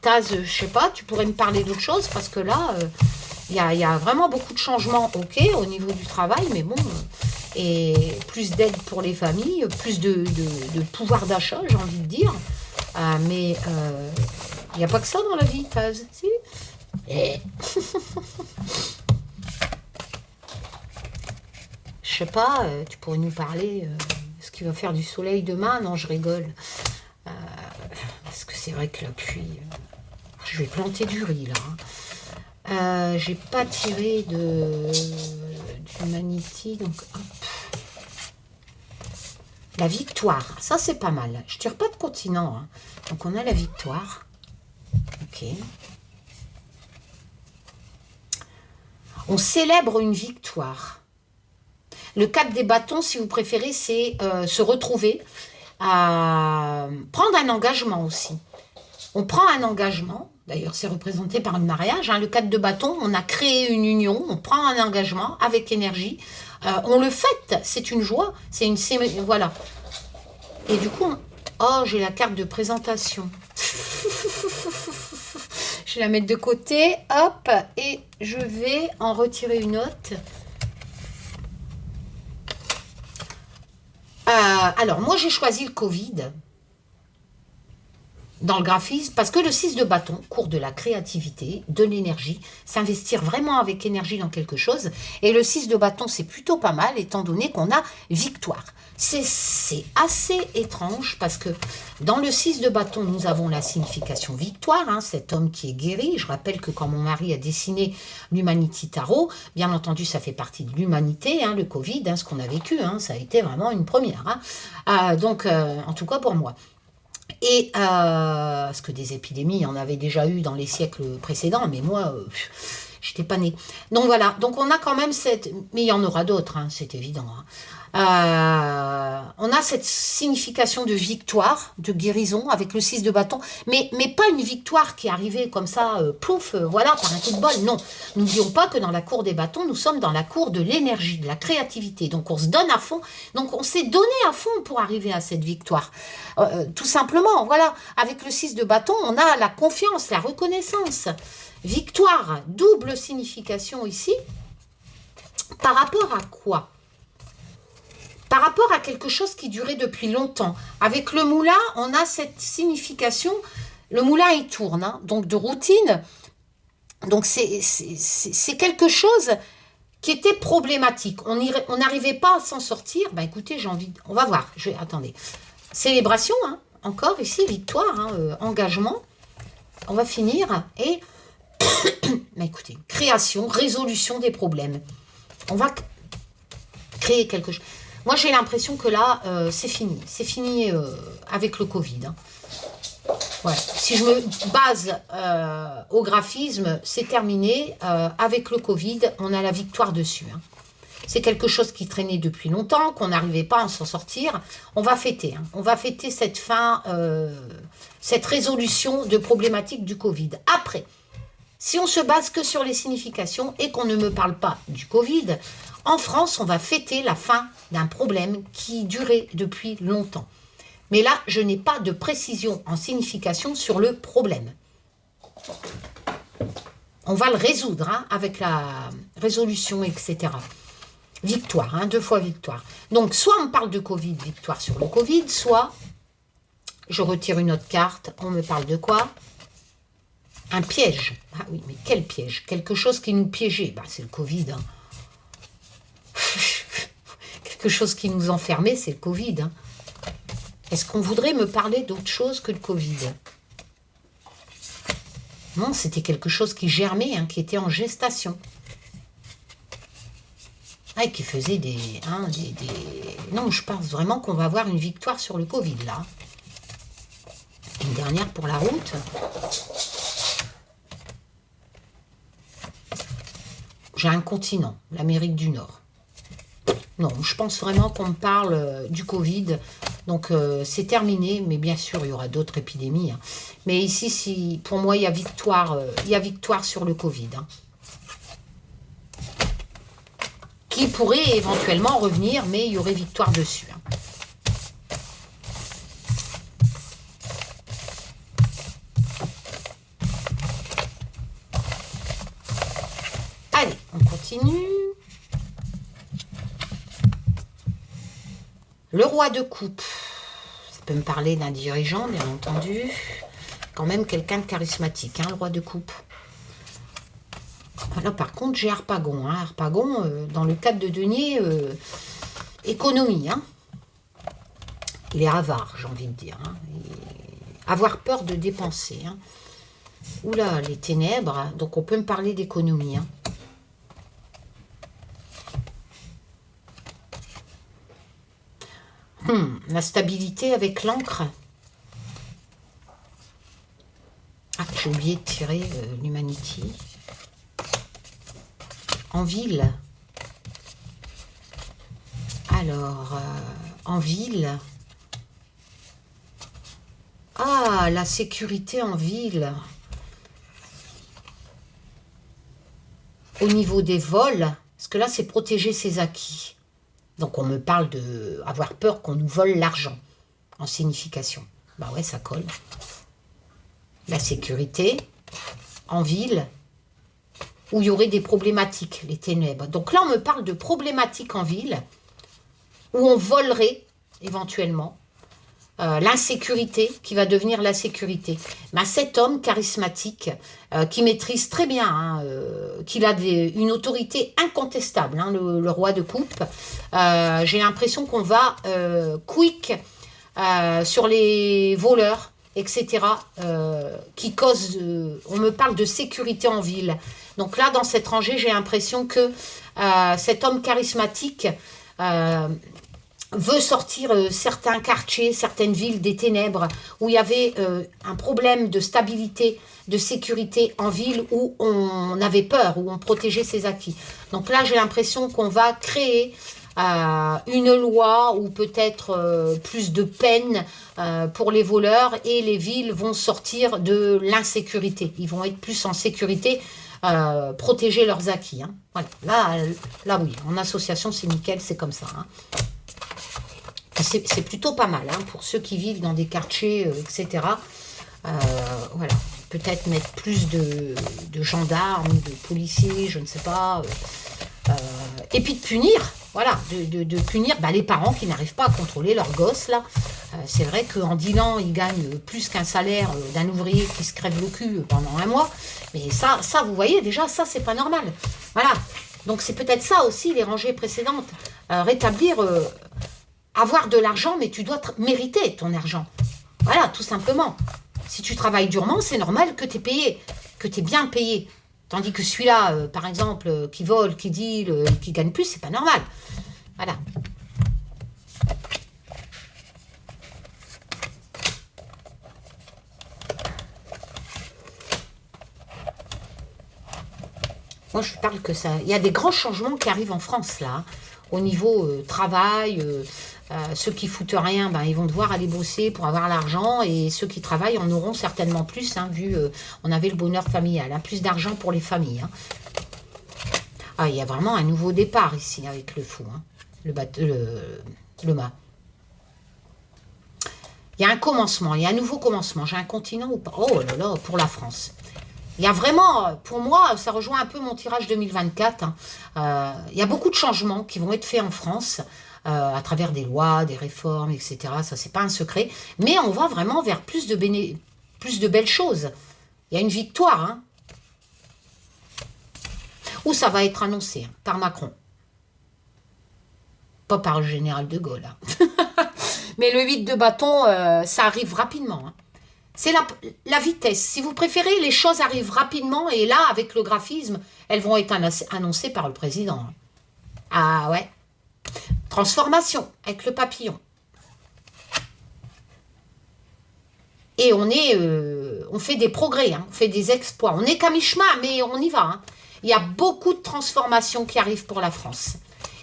Taz, je sais pas, tu pourrais me parler d'autre chose parce que là, il y a vraiment beaucoup de changements, ok, au niveau du travail, mais bon... et plus d'aide pour les familles, plus de pouvoir d'achat, j'ai envie de dire. Mais il n'y a pas que ça dans la vie, Taz. Si. Je sais pas, tu pourrais nous parler ce qu'il va faire du soleil demain. Non, je rigole. Parce que c'est vrai que la pluie... je vais planter du riz, là. J'ai pas tiré d'humanity, donc hop. La victoire, ça c'est pas mal. Je tire pas de continent, hein. Donc on a la victoire. Ok. On célèbre une victoire. Le 4 des bâtons, si vous préférez, c'est se retrouver, prendre un engagement aussi. On prend un engagement. D'ailleurs, c'est représenté par le mariage. Hein. Le 4 de bâton, on a créé une union, on prend un engagement avec énergie. On le fête, c'est une joie, c'est une... Voilà. Et du coup, oh, j'ai la carte de présentation. Je vais la mettre de côté, hop, et je vais en retirer une autre. Alors, moi, j'ai choisi le Covid dans le graphisme, parce que le 6 de bâton court de la créativité, de l'énergie, s'investir vraiment avec énergie dans quelque chose, et le 6 de bâton, c'est plutôt pas mal, étant donné qu'on a victoire. C'est assez étrange, parce que dans le 6 de bâton, nous avons la signification victoire, hein, cet homme qui est guéri. Je rappelle que quand mon mari a dessiné l'Humanity Tarot, bien entendu, ça fait partie de l'humanité, hein, le Covid, hein, ce qu'on a vécu, hein, ça a été vraiment une première. Hein. Donc, en tout cas pour moi. Et parce que des épidémies, il y en avait déjà eu dans les siècles précédents, mais moi, j'étais pas née. Donc voilà, donc on a quand même cette... Mais il y en aura d'autres, hein, c'est évident. Hein. On a cette signification de victoire, de guérison avec le 6 de bâton, mais pas une victoire qui est arrivée comme ça, plouf, voilà, par un coup de bol. Non, n'oublions pas que dans la cour des bâtons, nous sommes dans la cour de l'énergie, de la créativité. Donc on se donne à fond, donc on s'est donné à fond pour arriver à cette victoire. Tout simplement, voilà, avec le 6 de bâton, on a la confiance, la reconnaissance. Victoire, double signification ici. Par rapport à quoi ? Par rapport à quelque chose qui durait depuis longtemps. Avec le moulin, on a cette signification. Le moulin, il tourne, hein, donc de routine. Donc, c'est quelque chose qui était problématique. On n'arrivait pas à s'en sortir. Ben, écoutez, j'ai envie... On va voir. Attendez. Célébration, hein, encore ici, victoire, hein, engagement. On va finir. Et, ben, écoutez, création, résolution des problèmes. On va créer quelque chose. Moi, j'ai l'impression que là, c'est fini. C'est fini avec le Covid. Hein. Ouais. Si je me base au graphisme, c'est terminé. Avec le Covid, on a la victoire dessus. Hein. C'est quelque chose qui traînait depuis longtemps, qu'on n'arrivait pas à s'en sortir. On va fêter. Hein. On va fêter cette fin, cette résolution de problématique du Covid. Après, si on se base que sur les significations et qu'on ne me parle pas du Covid, en France, on va fêter la fin d'un problème qui durait depuis longtemps. Mais là, je n'ai pas de précision en signification sur le problème. On va le résoudre hein, avec la résolution, etc. Victoire, hein, 2 fois victoire. Donc, soit on me parle de Covid, victoire sur le Covid, soit je retire une autre carte, on me parle de quoi? Un piège. Ah oui, mais quel piège? Quelque chose qui nous piégeait. Bah, c'est le Covid. Hein. Quelque chose qui nous enfermait, c'est le Covid. Hein. Est-ce qu'on voudrait me parler d'autre chose que le Covid? Non, c'était quelque chose qui germait, hein, qui était en gestation. Ah, et qui faisait des... Non, je pense vraiment qu'on va avoir une victoire sur le Covid, là. Une dernière pour la route. J'ai un continent, l'Amérique du Nord. Non, je pense vraiment qu'on me parle du Covid. Donc, c'est terminé. Mais bien sûr, il y aura d'autres épidémies. Hein. Mais ici, si, pour moi, il y a victoire sur le Covid. Hein. Qui pourrait éventuellement revenir, mais il y aurait victoire dessus. Hein. Allez, on continue. Le roi de coupe. Ça peut me parler d'un dirigeant, bien entendu. Quand même quelqu'un de charismatique, hein, le roi de coupe. Là, par contre, j'ai Harpagon. Hein. Harpagon, dans le cadre de denier, économie. Hein. Il est avare, j'ai envie de dire. Hein. Avoir peur de dépenser. Hein. Oula, les ténèbres. Donc, on peut me parler d'économie. Hein. La stabilité avec l'encre. Ah, j'ai oublié de tirer l'Humanity. En ville. Alors, en ville. Ah, la sécurité en ville. Au niveau des vols, parce que là, c'est protéger ses acquis. Donc, on me parle de avoir peur qu'on nous vole l'argent, en signification. Bah ouais, ça colle. La sécurité, en ville, où il y aurait des problématiques, les ténèbres. Donc là, on me parle de problématiques en ville, où on volerait, éventuellement, l'insécurité, qui va devenir la sécurité. Mais cet homme charismatique, qui maîtrise très bien, hein, qu'il a une autorité incontestable, hein, le roi de coupe, j'ai l'impression qu'on va quick sur les voleurs, etc., qui causent... on me parle de sécurité en ville. Donc là, dans cette rangée, j'ai l'impression que cet homme charismatique veut sortir certains quartiers, certaines villes des ténèbres, où il y avait un problème de stabilité, de sécurité en ville, où on avait peur, où on protégeait ses acquis. Donc là, j'ai l'impression qu'on va créer une loi ou peut-être plus de peine pour les voleurs, et les villes vont sortir de l'insécurité. Ils vont être plus en sécurité, protéger leurs acquis. Hein. Voilà. Là, oui, en association, c'est nickel, c'est comme ça. Hein. C'est plutôt pas mal, hein, pour ceux qui vivent dans des quartiers, etc. Voilà, peut-être mettre plus de gendarmes, de policiers, je ne sais pas. Et puis de punir, voilà, de punir les parents qui n'arrivent pas à contrôler leurs gosses, là. C'est vrai qu'en 10 ans, ils gagnent plus qu'un salaire d'un ouvrier qui se crève le cul pendant un mois. Mais ça, vous voyez, déjà, ça, c'est pas normal. Voilà, donc c'est peut-être ça aussi, les rangées précédentes. Rétablir... avoir de l'argent, mais tu dois mériter ton argent. Voilà, tout simplement. Si tu travailles durement, c'est normal que tu es payé, que tu es bien payé. Tandis que celui-là, par exemple, qui vole, qui deal, qui gagne plus, c'est pas normal. Voilà. Moi, je parle que ça... Il y a des grands changements qui arrivent en France, là. Hein. Au niveau travail, ceux qui foutent rien, ben, ils vont devoir aller bosser pour avoir l'argent. Et ceux qui travaillent en auront certainement plus, hein, vu on avait le bonheur familial. Hein, plus d'argent pour les familles. Hein. Ah, il y a vraiment un nouveau départ ici, avec le fou. Hein, le mât. Il y a un commencement, il y a un nouveau commencement. J'ai un continent ou pas? Oh là là, pour la France. Il y a vraiment, pour moi, ça rejoint un peu mon tirage 2024. Hein. Il y a beaucoup de changements qui vont être faits en France à travers des lois, des réformes, etc. Ça, c'est pas un secret. Mais on va vraiment vers plus de belles choses. Il y a une victoire. Hein. Où ça va être annoncé hein, par Macron. Pas par le général de Gaulle. Hein. Mais le 8 de bâton, ça arrive rapidement. Hein. C'est la vitesse. Si vous préférez, les choses arrivent rapidement et là, avec le graphisme, elles vont être annoncées par le président. Ah ouais. Transformation avec le papillon. Et on fait des progrès, hein, on fait des exploits. On n'est qu'à mi-chemin, mais on y va. Hein. Il y a beaucoup de transformations qui arrivent pour la France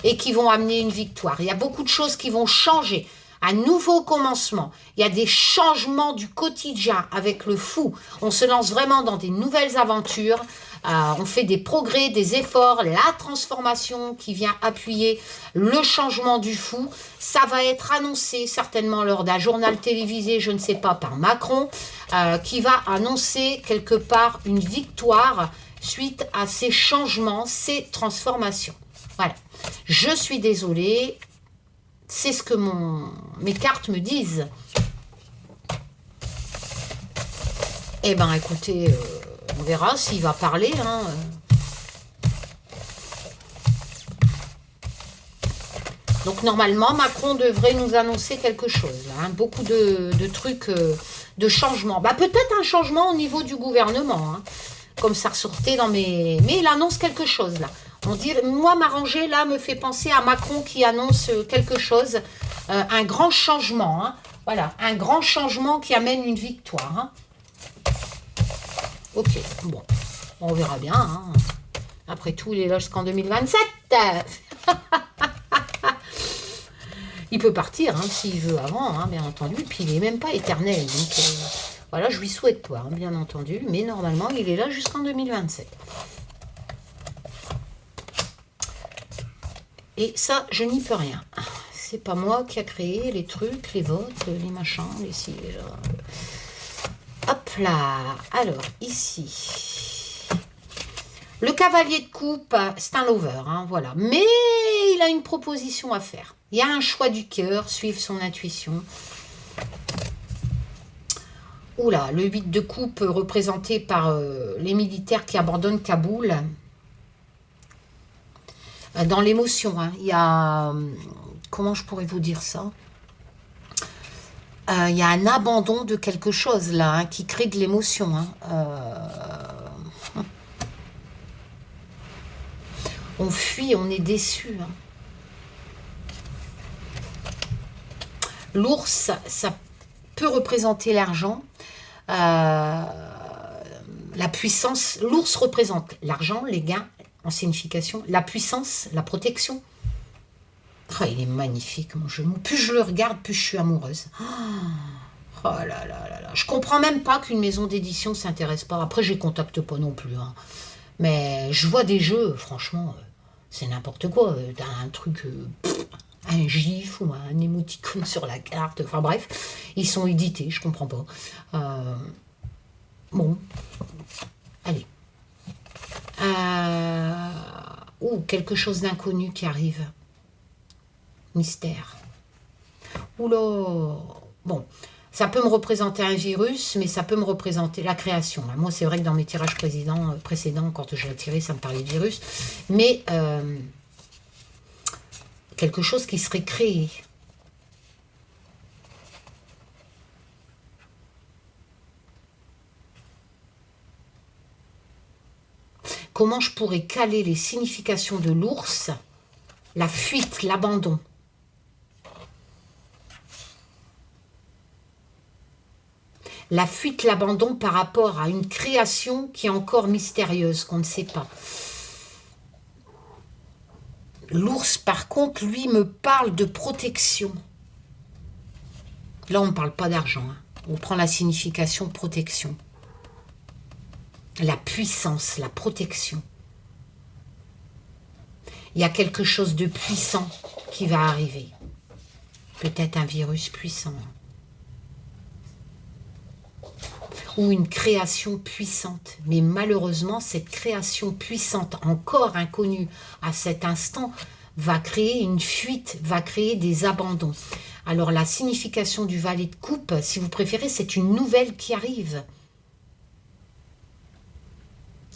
et qui vont amener une victoire. Il y a beaucoup de choses qui vont changer. Un nouveau commencement. Il y a des changements du quotidien avec le fou. On se lance vraiment dans des nouvelles aventures. On fait des progrès, des efforts. La transformation qui vient appuyer le changement du fou. Ça va être annoncé certainement lors d'un journal télévisé, je ne sais pas, par Macron, qui va annoncer quelque part une victoire suite à ces changements, ces transformations. Voilà. Je suis désolée. C'est ce que mes cartes me disent. Eh bien, écoutez, on verra s'il va parler. Hein. Donc, normalement, Macron devrait nous annoncer quelque chose. Là, hein. Beaucoup de trucs, de changements. Bah, peut-être un changement au niveau du gouvernement. Hein. Comme ça ressortait dans mes... Mais il annonce quelque chose, là. On dit, moi, m'arranger, là, me fait penser à Macron qui annonce quelque chose, un grand changement. Hein. Voilà, un grand changement qui amène une victoire. Hein. Ok, bon, on verra bien. Hein. Après tout, il est là jusqu'en 2027. Il peut partir, hein, s'il veut avant, hein, bien entendu. Puis, il n'est même pas éternel. Donc, voilà, je lui souhaite pas, hein, bien entendu. Mais normalement, il est là jusqu'en 2027. Et ça, je n'y peux rien. C'est pas moi qui a créé les trucs, les votes, les machins, les ci, les là. Hop là. Alors, ici. Le cavalier de coupe, c'est un lover, hein, voilà. Mais il a une proposition à faire. Il y a un choix du cœur, suivre son intuition. Oula, le 8 de coupe représenté par les militaires qui abandonnent Kaboul. Dans l'émotion, hein. Il y a, comment je pourrais vous dire ça, il y a un abandon de quelque chose là, hein, qui crée de l'émotion. Hein. On fuit, on est déçu. Hein. L'ours, ça peut représenter l'argent, la puissance. L'ours représente l'argent, les gains, en signification, la puissance, la protection. Oh, il est magnifique, mon genou. Plus je le regarde, plus je suis amoureuse. Oh là là là là. Je comprends même pas qu'une maison d'édition ne s'intéresse pas. Après, je les contacte pas non plus. Hein. Mais je vois des jeux, franchement, c'est n'importe quoi. T'as un truc, un gif ou un émoticône sur la carte. Enfin bref, ils sont édités, je comprends pas. Bon, allez. Ou quelque chose d'inconnu qui arrive. Mystère. Oula. Bon, ça peut me représenter un virus, mais ça peut me représenter la création. Moi, c'est vrai que dans mes tirages précédents, quand je l'ai tiré, ça me parlait de virus. Mais quelque chose qui serait créé. Comment je pourrais caler les significations de l'ours, la fuite, l'abandon. La fuite, l'abandon par rapport à une création qui est encore mystérieuse, qu'on ne sait pas. L'ours, par contre, lui, me parle de protection. Là, on ne parle pas d'argent. Hein. On prend la signification protection. La puissance, la protection. Il y a quelque chose de puissant qui va arriver. Peut-être un virus puissant. Ou une création puissante. Mais malheureusement, cette création puissante, encore inconnue à cet instant, va créer une fuite, va créer des abandons. Alors la signification du valet de coupe, si vous préférez, c'est une nouvelle qui arrive.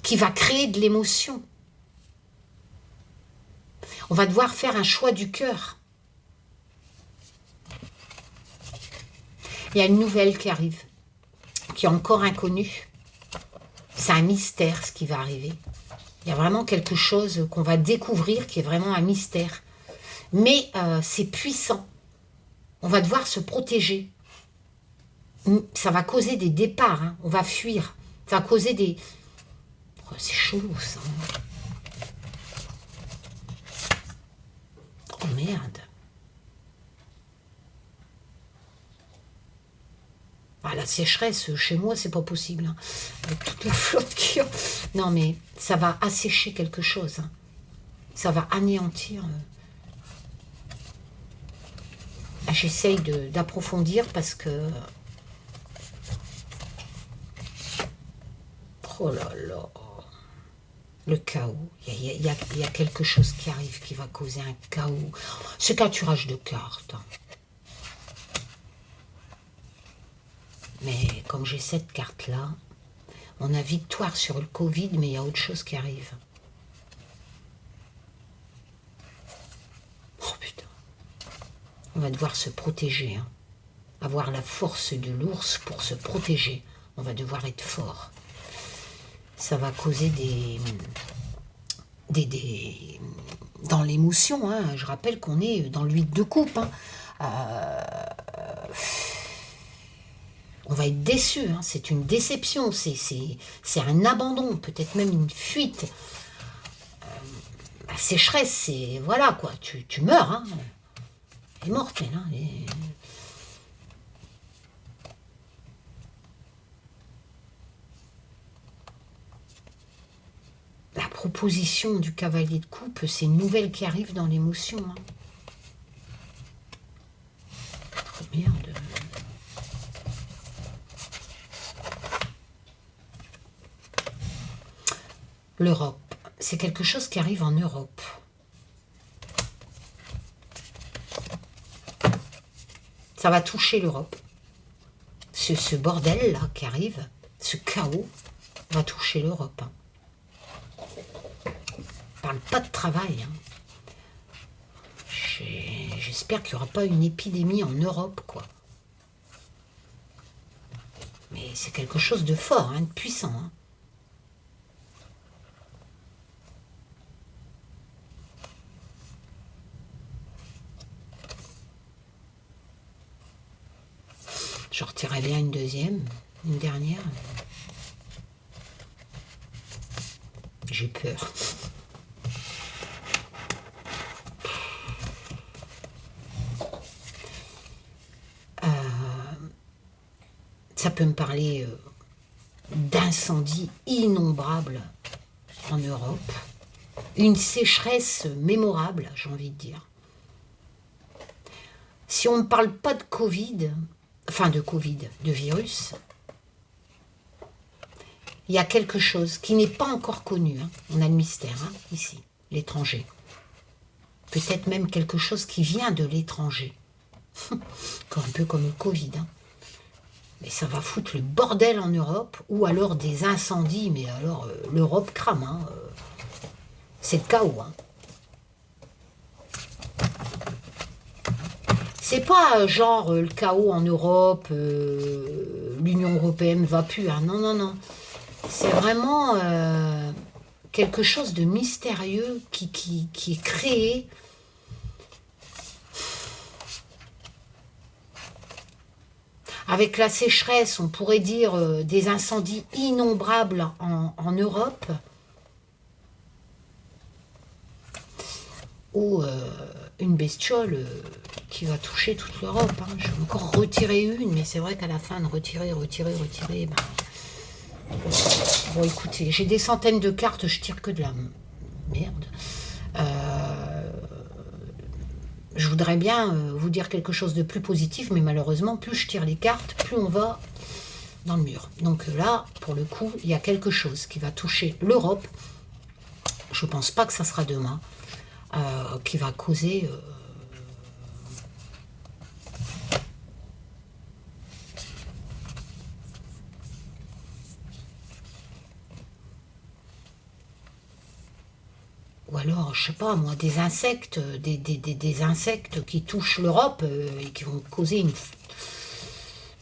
Qui va créer de l'émotion. On va devoir faire un choix du cœur. Il y a une nouvelle qui arrive, qui est encore inconnue. C'est un mystère ce qui va arriver. Il y a vraiment quelque chose qu'on va découvrir qui est vraiment un mystère. Mais c'est puissant. On va devoir se protéger. Ça va causer des départs. Hein. On va fuir. Ça va causer des... Oh, c'est chelou ça. Oh merde. Ah, la sécheresse, chez moi, c'est pas possible. Hein. Avec toute la flotte qu'il y a. Non, mais ça va assécher quelque chose. Hein. Ça va anéantir. J'essaye d'approfondir parce que... Oh là là. Le chaos. Il y a quelque chose qui arrive qui va causer un chaos. C'est qu'un tirage de cartes. Mais comme j'ai cette carte-là, on a victoire sur le Covid, mais il y a autre chose qui arrive. Oh putain. On va devoir se protéger. Hein. Avoir la force de l'ours pour se protéger. On va devoir être fort. Ça va causer dans l'émotion. Hein. Je rappelle qu'on est dans l'huile de coupe. Hein. On va être déçu. Hein. C'est une déception. C'est un abandon. Peut-être même une fuite. La sécheresse, c'est... Voilà quoi. Tu meurs. Hein. Elle est morte, elle. Hein. La proposition du cavalier de coupe, c'est une nouvelle qui arrive dans l'émotion. Hein. Oh, merde. L'Europe. C'est quelque chose qui arrive en Europe. Ça va toucher l'Europe. Ce bordel-là qui arrive, ce chaos, va toucher l'Europe. Hein. On ne parle pas de travail. Hein. J'espère qu'il n'y aura pas une épidémie en Europe, quoi. Mais c'est quelque chose de fort, hein, de puissant. Hein. Je retirerai bien une deuxième, une dernière. J'ai peur. Ça peut me parler d'incendies innombrables en Europe. Une sécheresse mémorable, j'ai envie de dire. Si on ne parle pas de Covid, enfin de virus, il y a quelque chose qui n'est pas encore connu. Hein. On a le mystère, hein, ici, l'étranger. Peut-être même quelque chose qui vient de l'étranger. Un peu comme le Covid. Hein. Mais ça va foutre le bordel en Europe, ou alors des incendies, mais alors l'Europe crame. Hein. C'est le chaos. Hein. C'est pas genre le chaos en Europe, l'Union européenne va plus. Hein. Non, non, non. C'est vraiment quelque chose de mystérieux qui est créé. Avec la sécheresse, on pourrait dire des incendies innombrables en Europe. ou une bestiole qui va toucher toute l'Europe. Hein. Je vais encore retirer une, mais c'est vrai qu'à la fin de retirer, ben, bon, écoutez, j'ai des centaines de cartes, je tire que de la merde. Je voudrais bien vous dire quelque chose de plus positif, mais malheureusement, plus je tire les cartes, plus on va dans le mur. Donc là, pour le coup, il y a quelque chose qui va toucher l'Europe. Je ne pense pas que ça sera demain, qui va causer... ou alors, je sais pas moi, des insectes, des insectes qui touchent l'Europe et qui vont causer une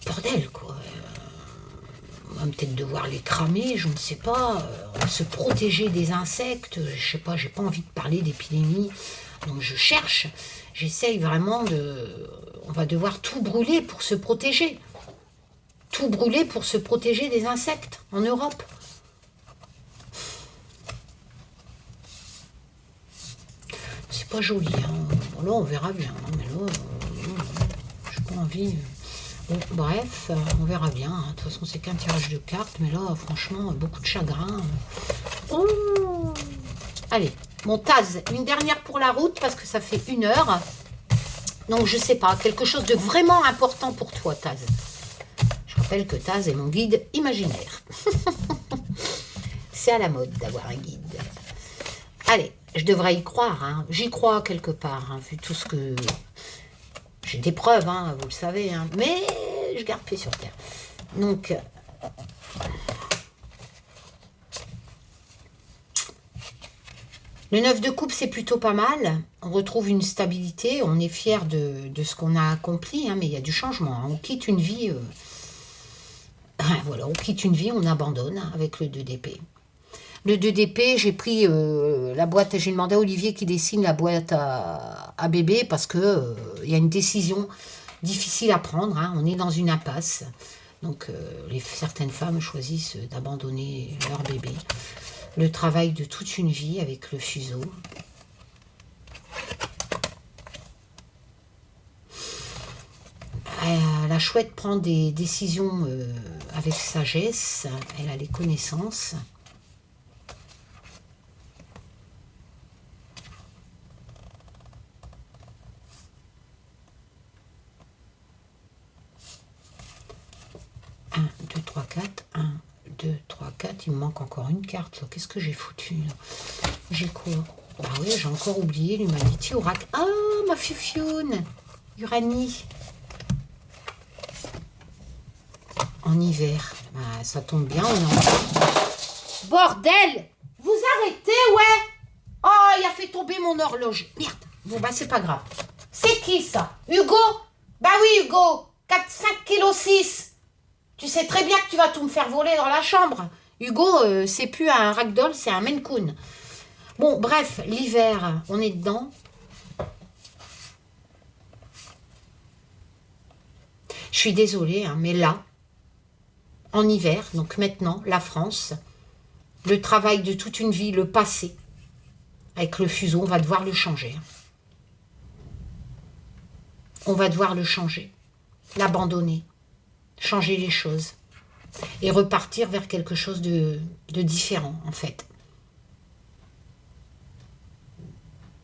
bordel, quoi. On va peut-être devoir les cramer, je ne sais pas, se protéger des insectes, je sais pas, j'ai pas envie de parler d'épidémie, donc je cherche, j'essaye vraiment de... On va devoir tout brûler pour se protéger. Tout brûler pour se protéger des insectes en Europe. C'est pas joli, hein. Bon, là on verra bien, hein, mais là, j'ai pas envie... Bon, bref, on verra bien. Hein. De toute façon, c'est qu'un tirage de cartes. Mais là, franchement, beaucoup de chagrin. Oh, allez, mon Taz, une dernière pour la route parce que ça fait 1 heure. Donc, je sais pas, quelque chose de vraiment important pour toi, Taz. Je rappelle que Taz est mon guide imaginaire. C'est à la mode d'avoir un guide. Allez, je devrais y croire. Hein. J'y crois quelque part, hein, vu tout ce que... J'ai des preuves, hein, vous le savez, hein, mais je garde pied sur terre. Donc, le 9 de coupe, c'est plutôt pas mal. On retrouve une stabilité, on est fier de ce qu'on a accompli, hein, mais il y a du changement. Hein. On quitte une vie, voilà, on quitte une vie, on abandonne hein, avec le 2 d'épée. Le 2 d'épée, j'ai pris la boîte, j'ai demandé à Olivier qui dessine la boîte à bébé parce que il y a une décision difficile à prendre. Hein, on est dans une impasse. Donc, certaines femmes choisissent d'abandonner leur bébé. Le travail de toute une vie avec le fuseau. La chouette prend des décisions avec sagesse. Elle a les connaissances. Un, 2, 3, 4. 1, 2, 3, 4. Il me manque encore une carte. Qu'est-ce que j'ai foutu là? J'ai quoi? Ah oui, j'ai encore oublié l'humanité oracle. Ah, ma fiufioune Uranie. En hiver. Ah, ça tombe bien, on est en... Bordel! Vous arrêtez, ouais? Oh, il a fait tomber mon horloge. Merde. Bon, bah, c'est pas grave. C'est qui, ça? Hugo? Bah oui, Hugo. 5 kg 6. Tu sais très bien que tu vas tout me faire voler dans la chambre. Hugo, c'est plus un ragdoll, c'est un Maine Coon. Bon, bref, l'hiver, on est dedans. Je suis désolée, hein, mais là, en hiver, donc maintenant, la France, le travail de toute une vie, le passé, avec le fuseau, on va devoir le changer. On va devoir le changer, l'abandonner, changer les choses et repartir vers quelque chose de différent, en fait.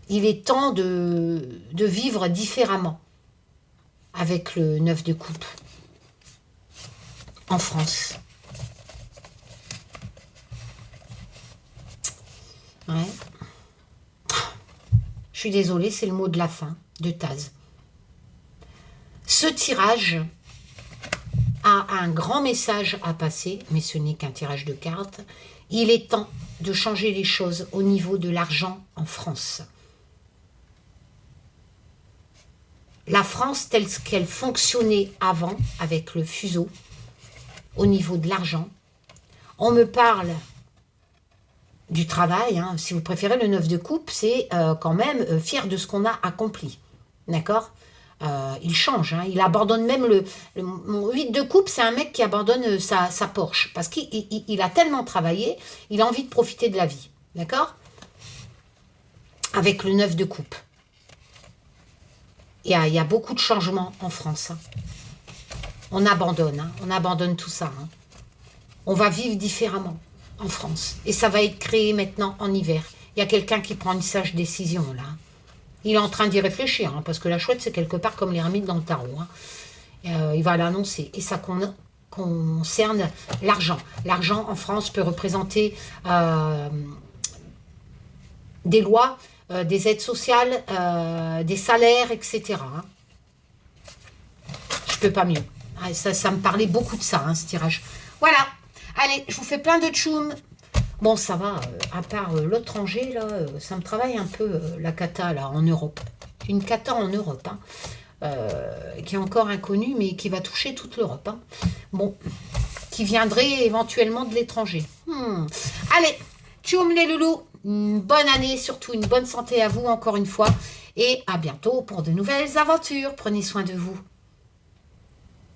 Il est temps de vivre différemment avec le 9 de coupe en France. Ouais. Je suis désolée, c'est le mot de la fin de Taz. Ce tirage a un grand message à passer, mais ce n'est qu'un tirage de cartes. Il est temps de changer les choses au niveau de l'argent en France. La France telle qu'elle fonctionnait avant, avec le fuseau, au niveau de l'argent. On me parle du travail, hein. Si vous préférez, le 9 de coupe, c'est quand même fier de ce qu'on a accompli. D'accord? Il change, hein. Il abandonne même mon 8 de coupe, c'est un mec qui abandonne sa Porsche, parce qu'il a tellement travaillé, il a envie de profiter de la vie. D'accord? avec le 9 de coupe. Il y a beaucoup de changements en France. Hein. On abandonne tout ça. Hein. On va vivre différemment en France. Et ça va être créé maintenant en hiver. Il y a quelqu'un qui prend une sage décision là. Il est en train d'y réfléchir, hein, parce que la chouette, c'est quelque part comme l'ermite dans le tarot. Hein. Il va l'annoncer. Et ça concerne l'argent. L'argent en France peut représenter des lois, des aides sociales, des salaires, etc. Hein. Je peux pas mieux. Ça me parlait beaucoup de ça, hein, ce tirage. Voilà. Allez, je vous fais plein de tchoum. Bon, ça va, à part l'étranger, là, ça me travaille un peu la cata, là, en Europe. Une cata en Europe, hein, qui est encore inconnue, mais qui va toucher toute l'Europe. Hein. Bon, qui viendrait éventuellement de l'étranger. Allez, tchoum les loulous, une bonne année, surtout une bonne santé à vous, encore une fois. Et à bientôt pour de nouvelles aventures. Prenez soin de vous.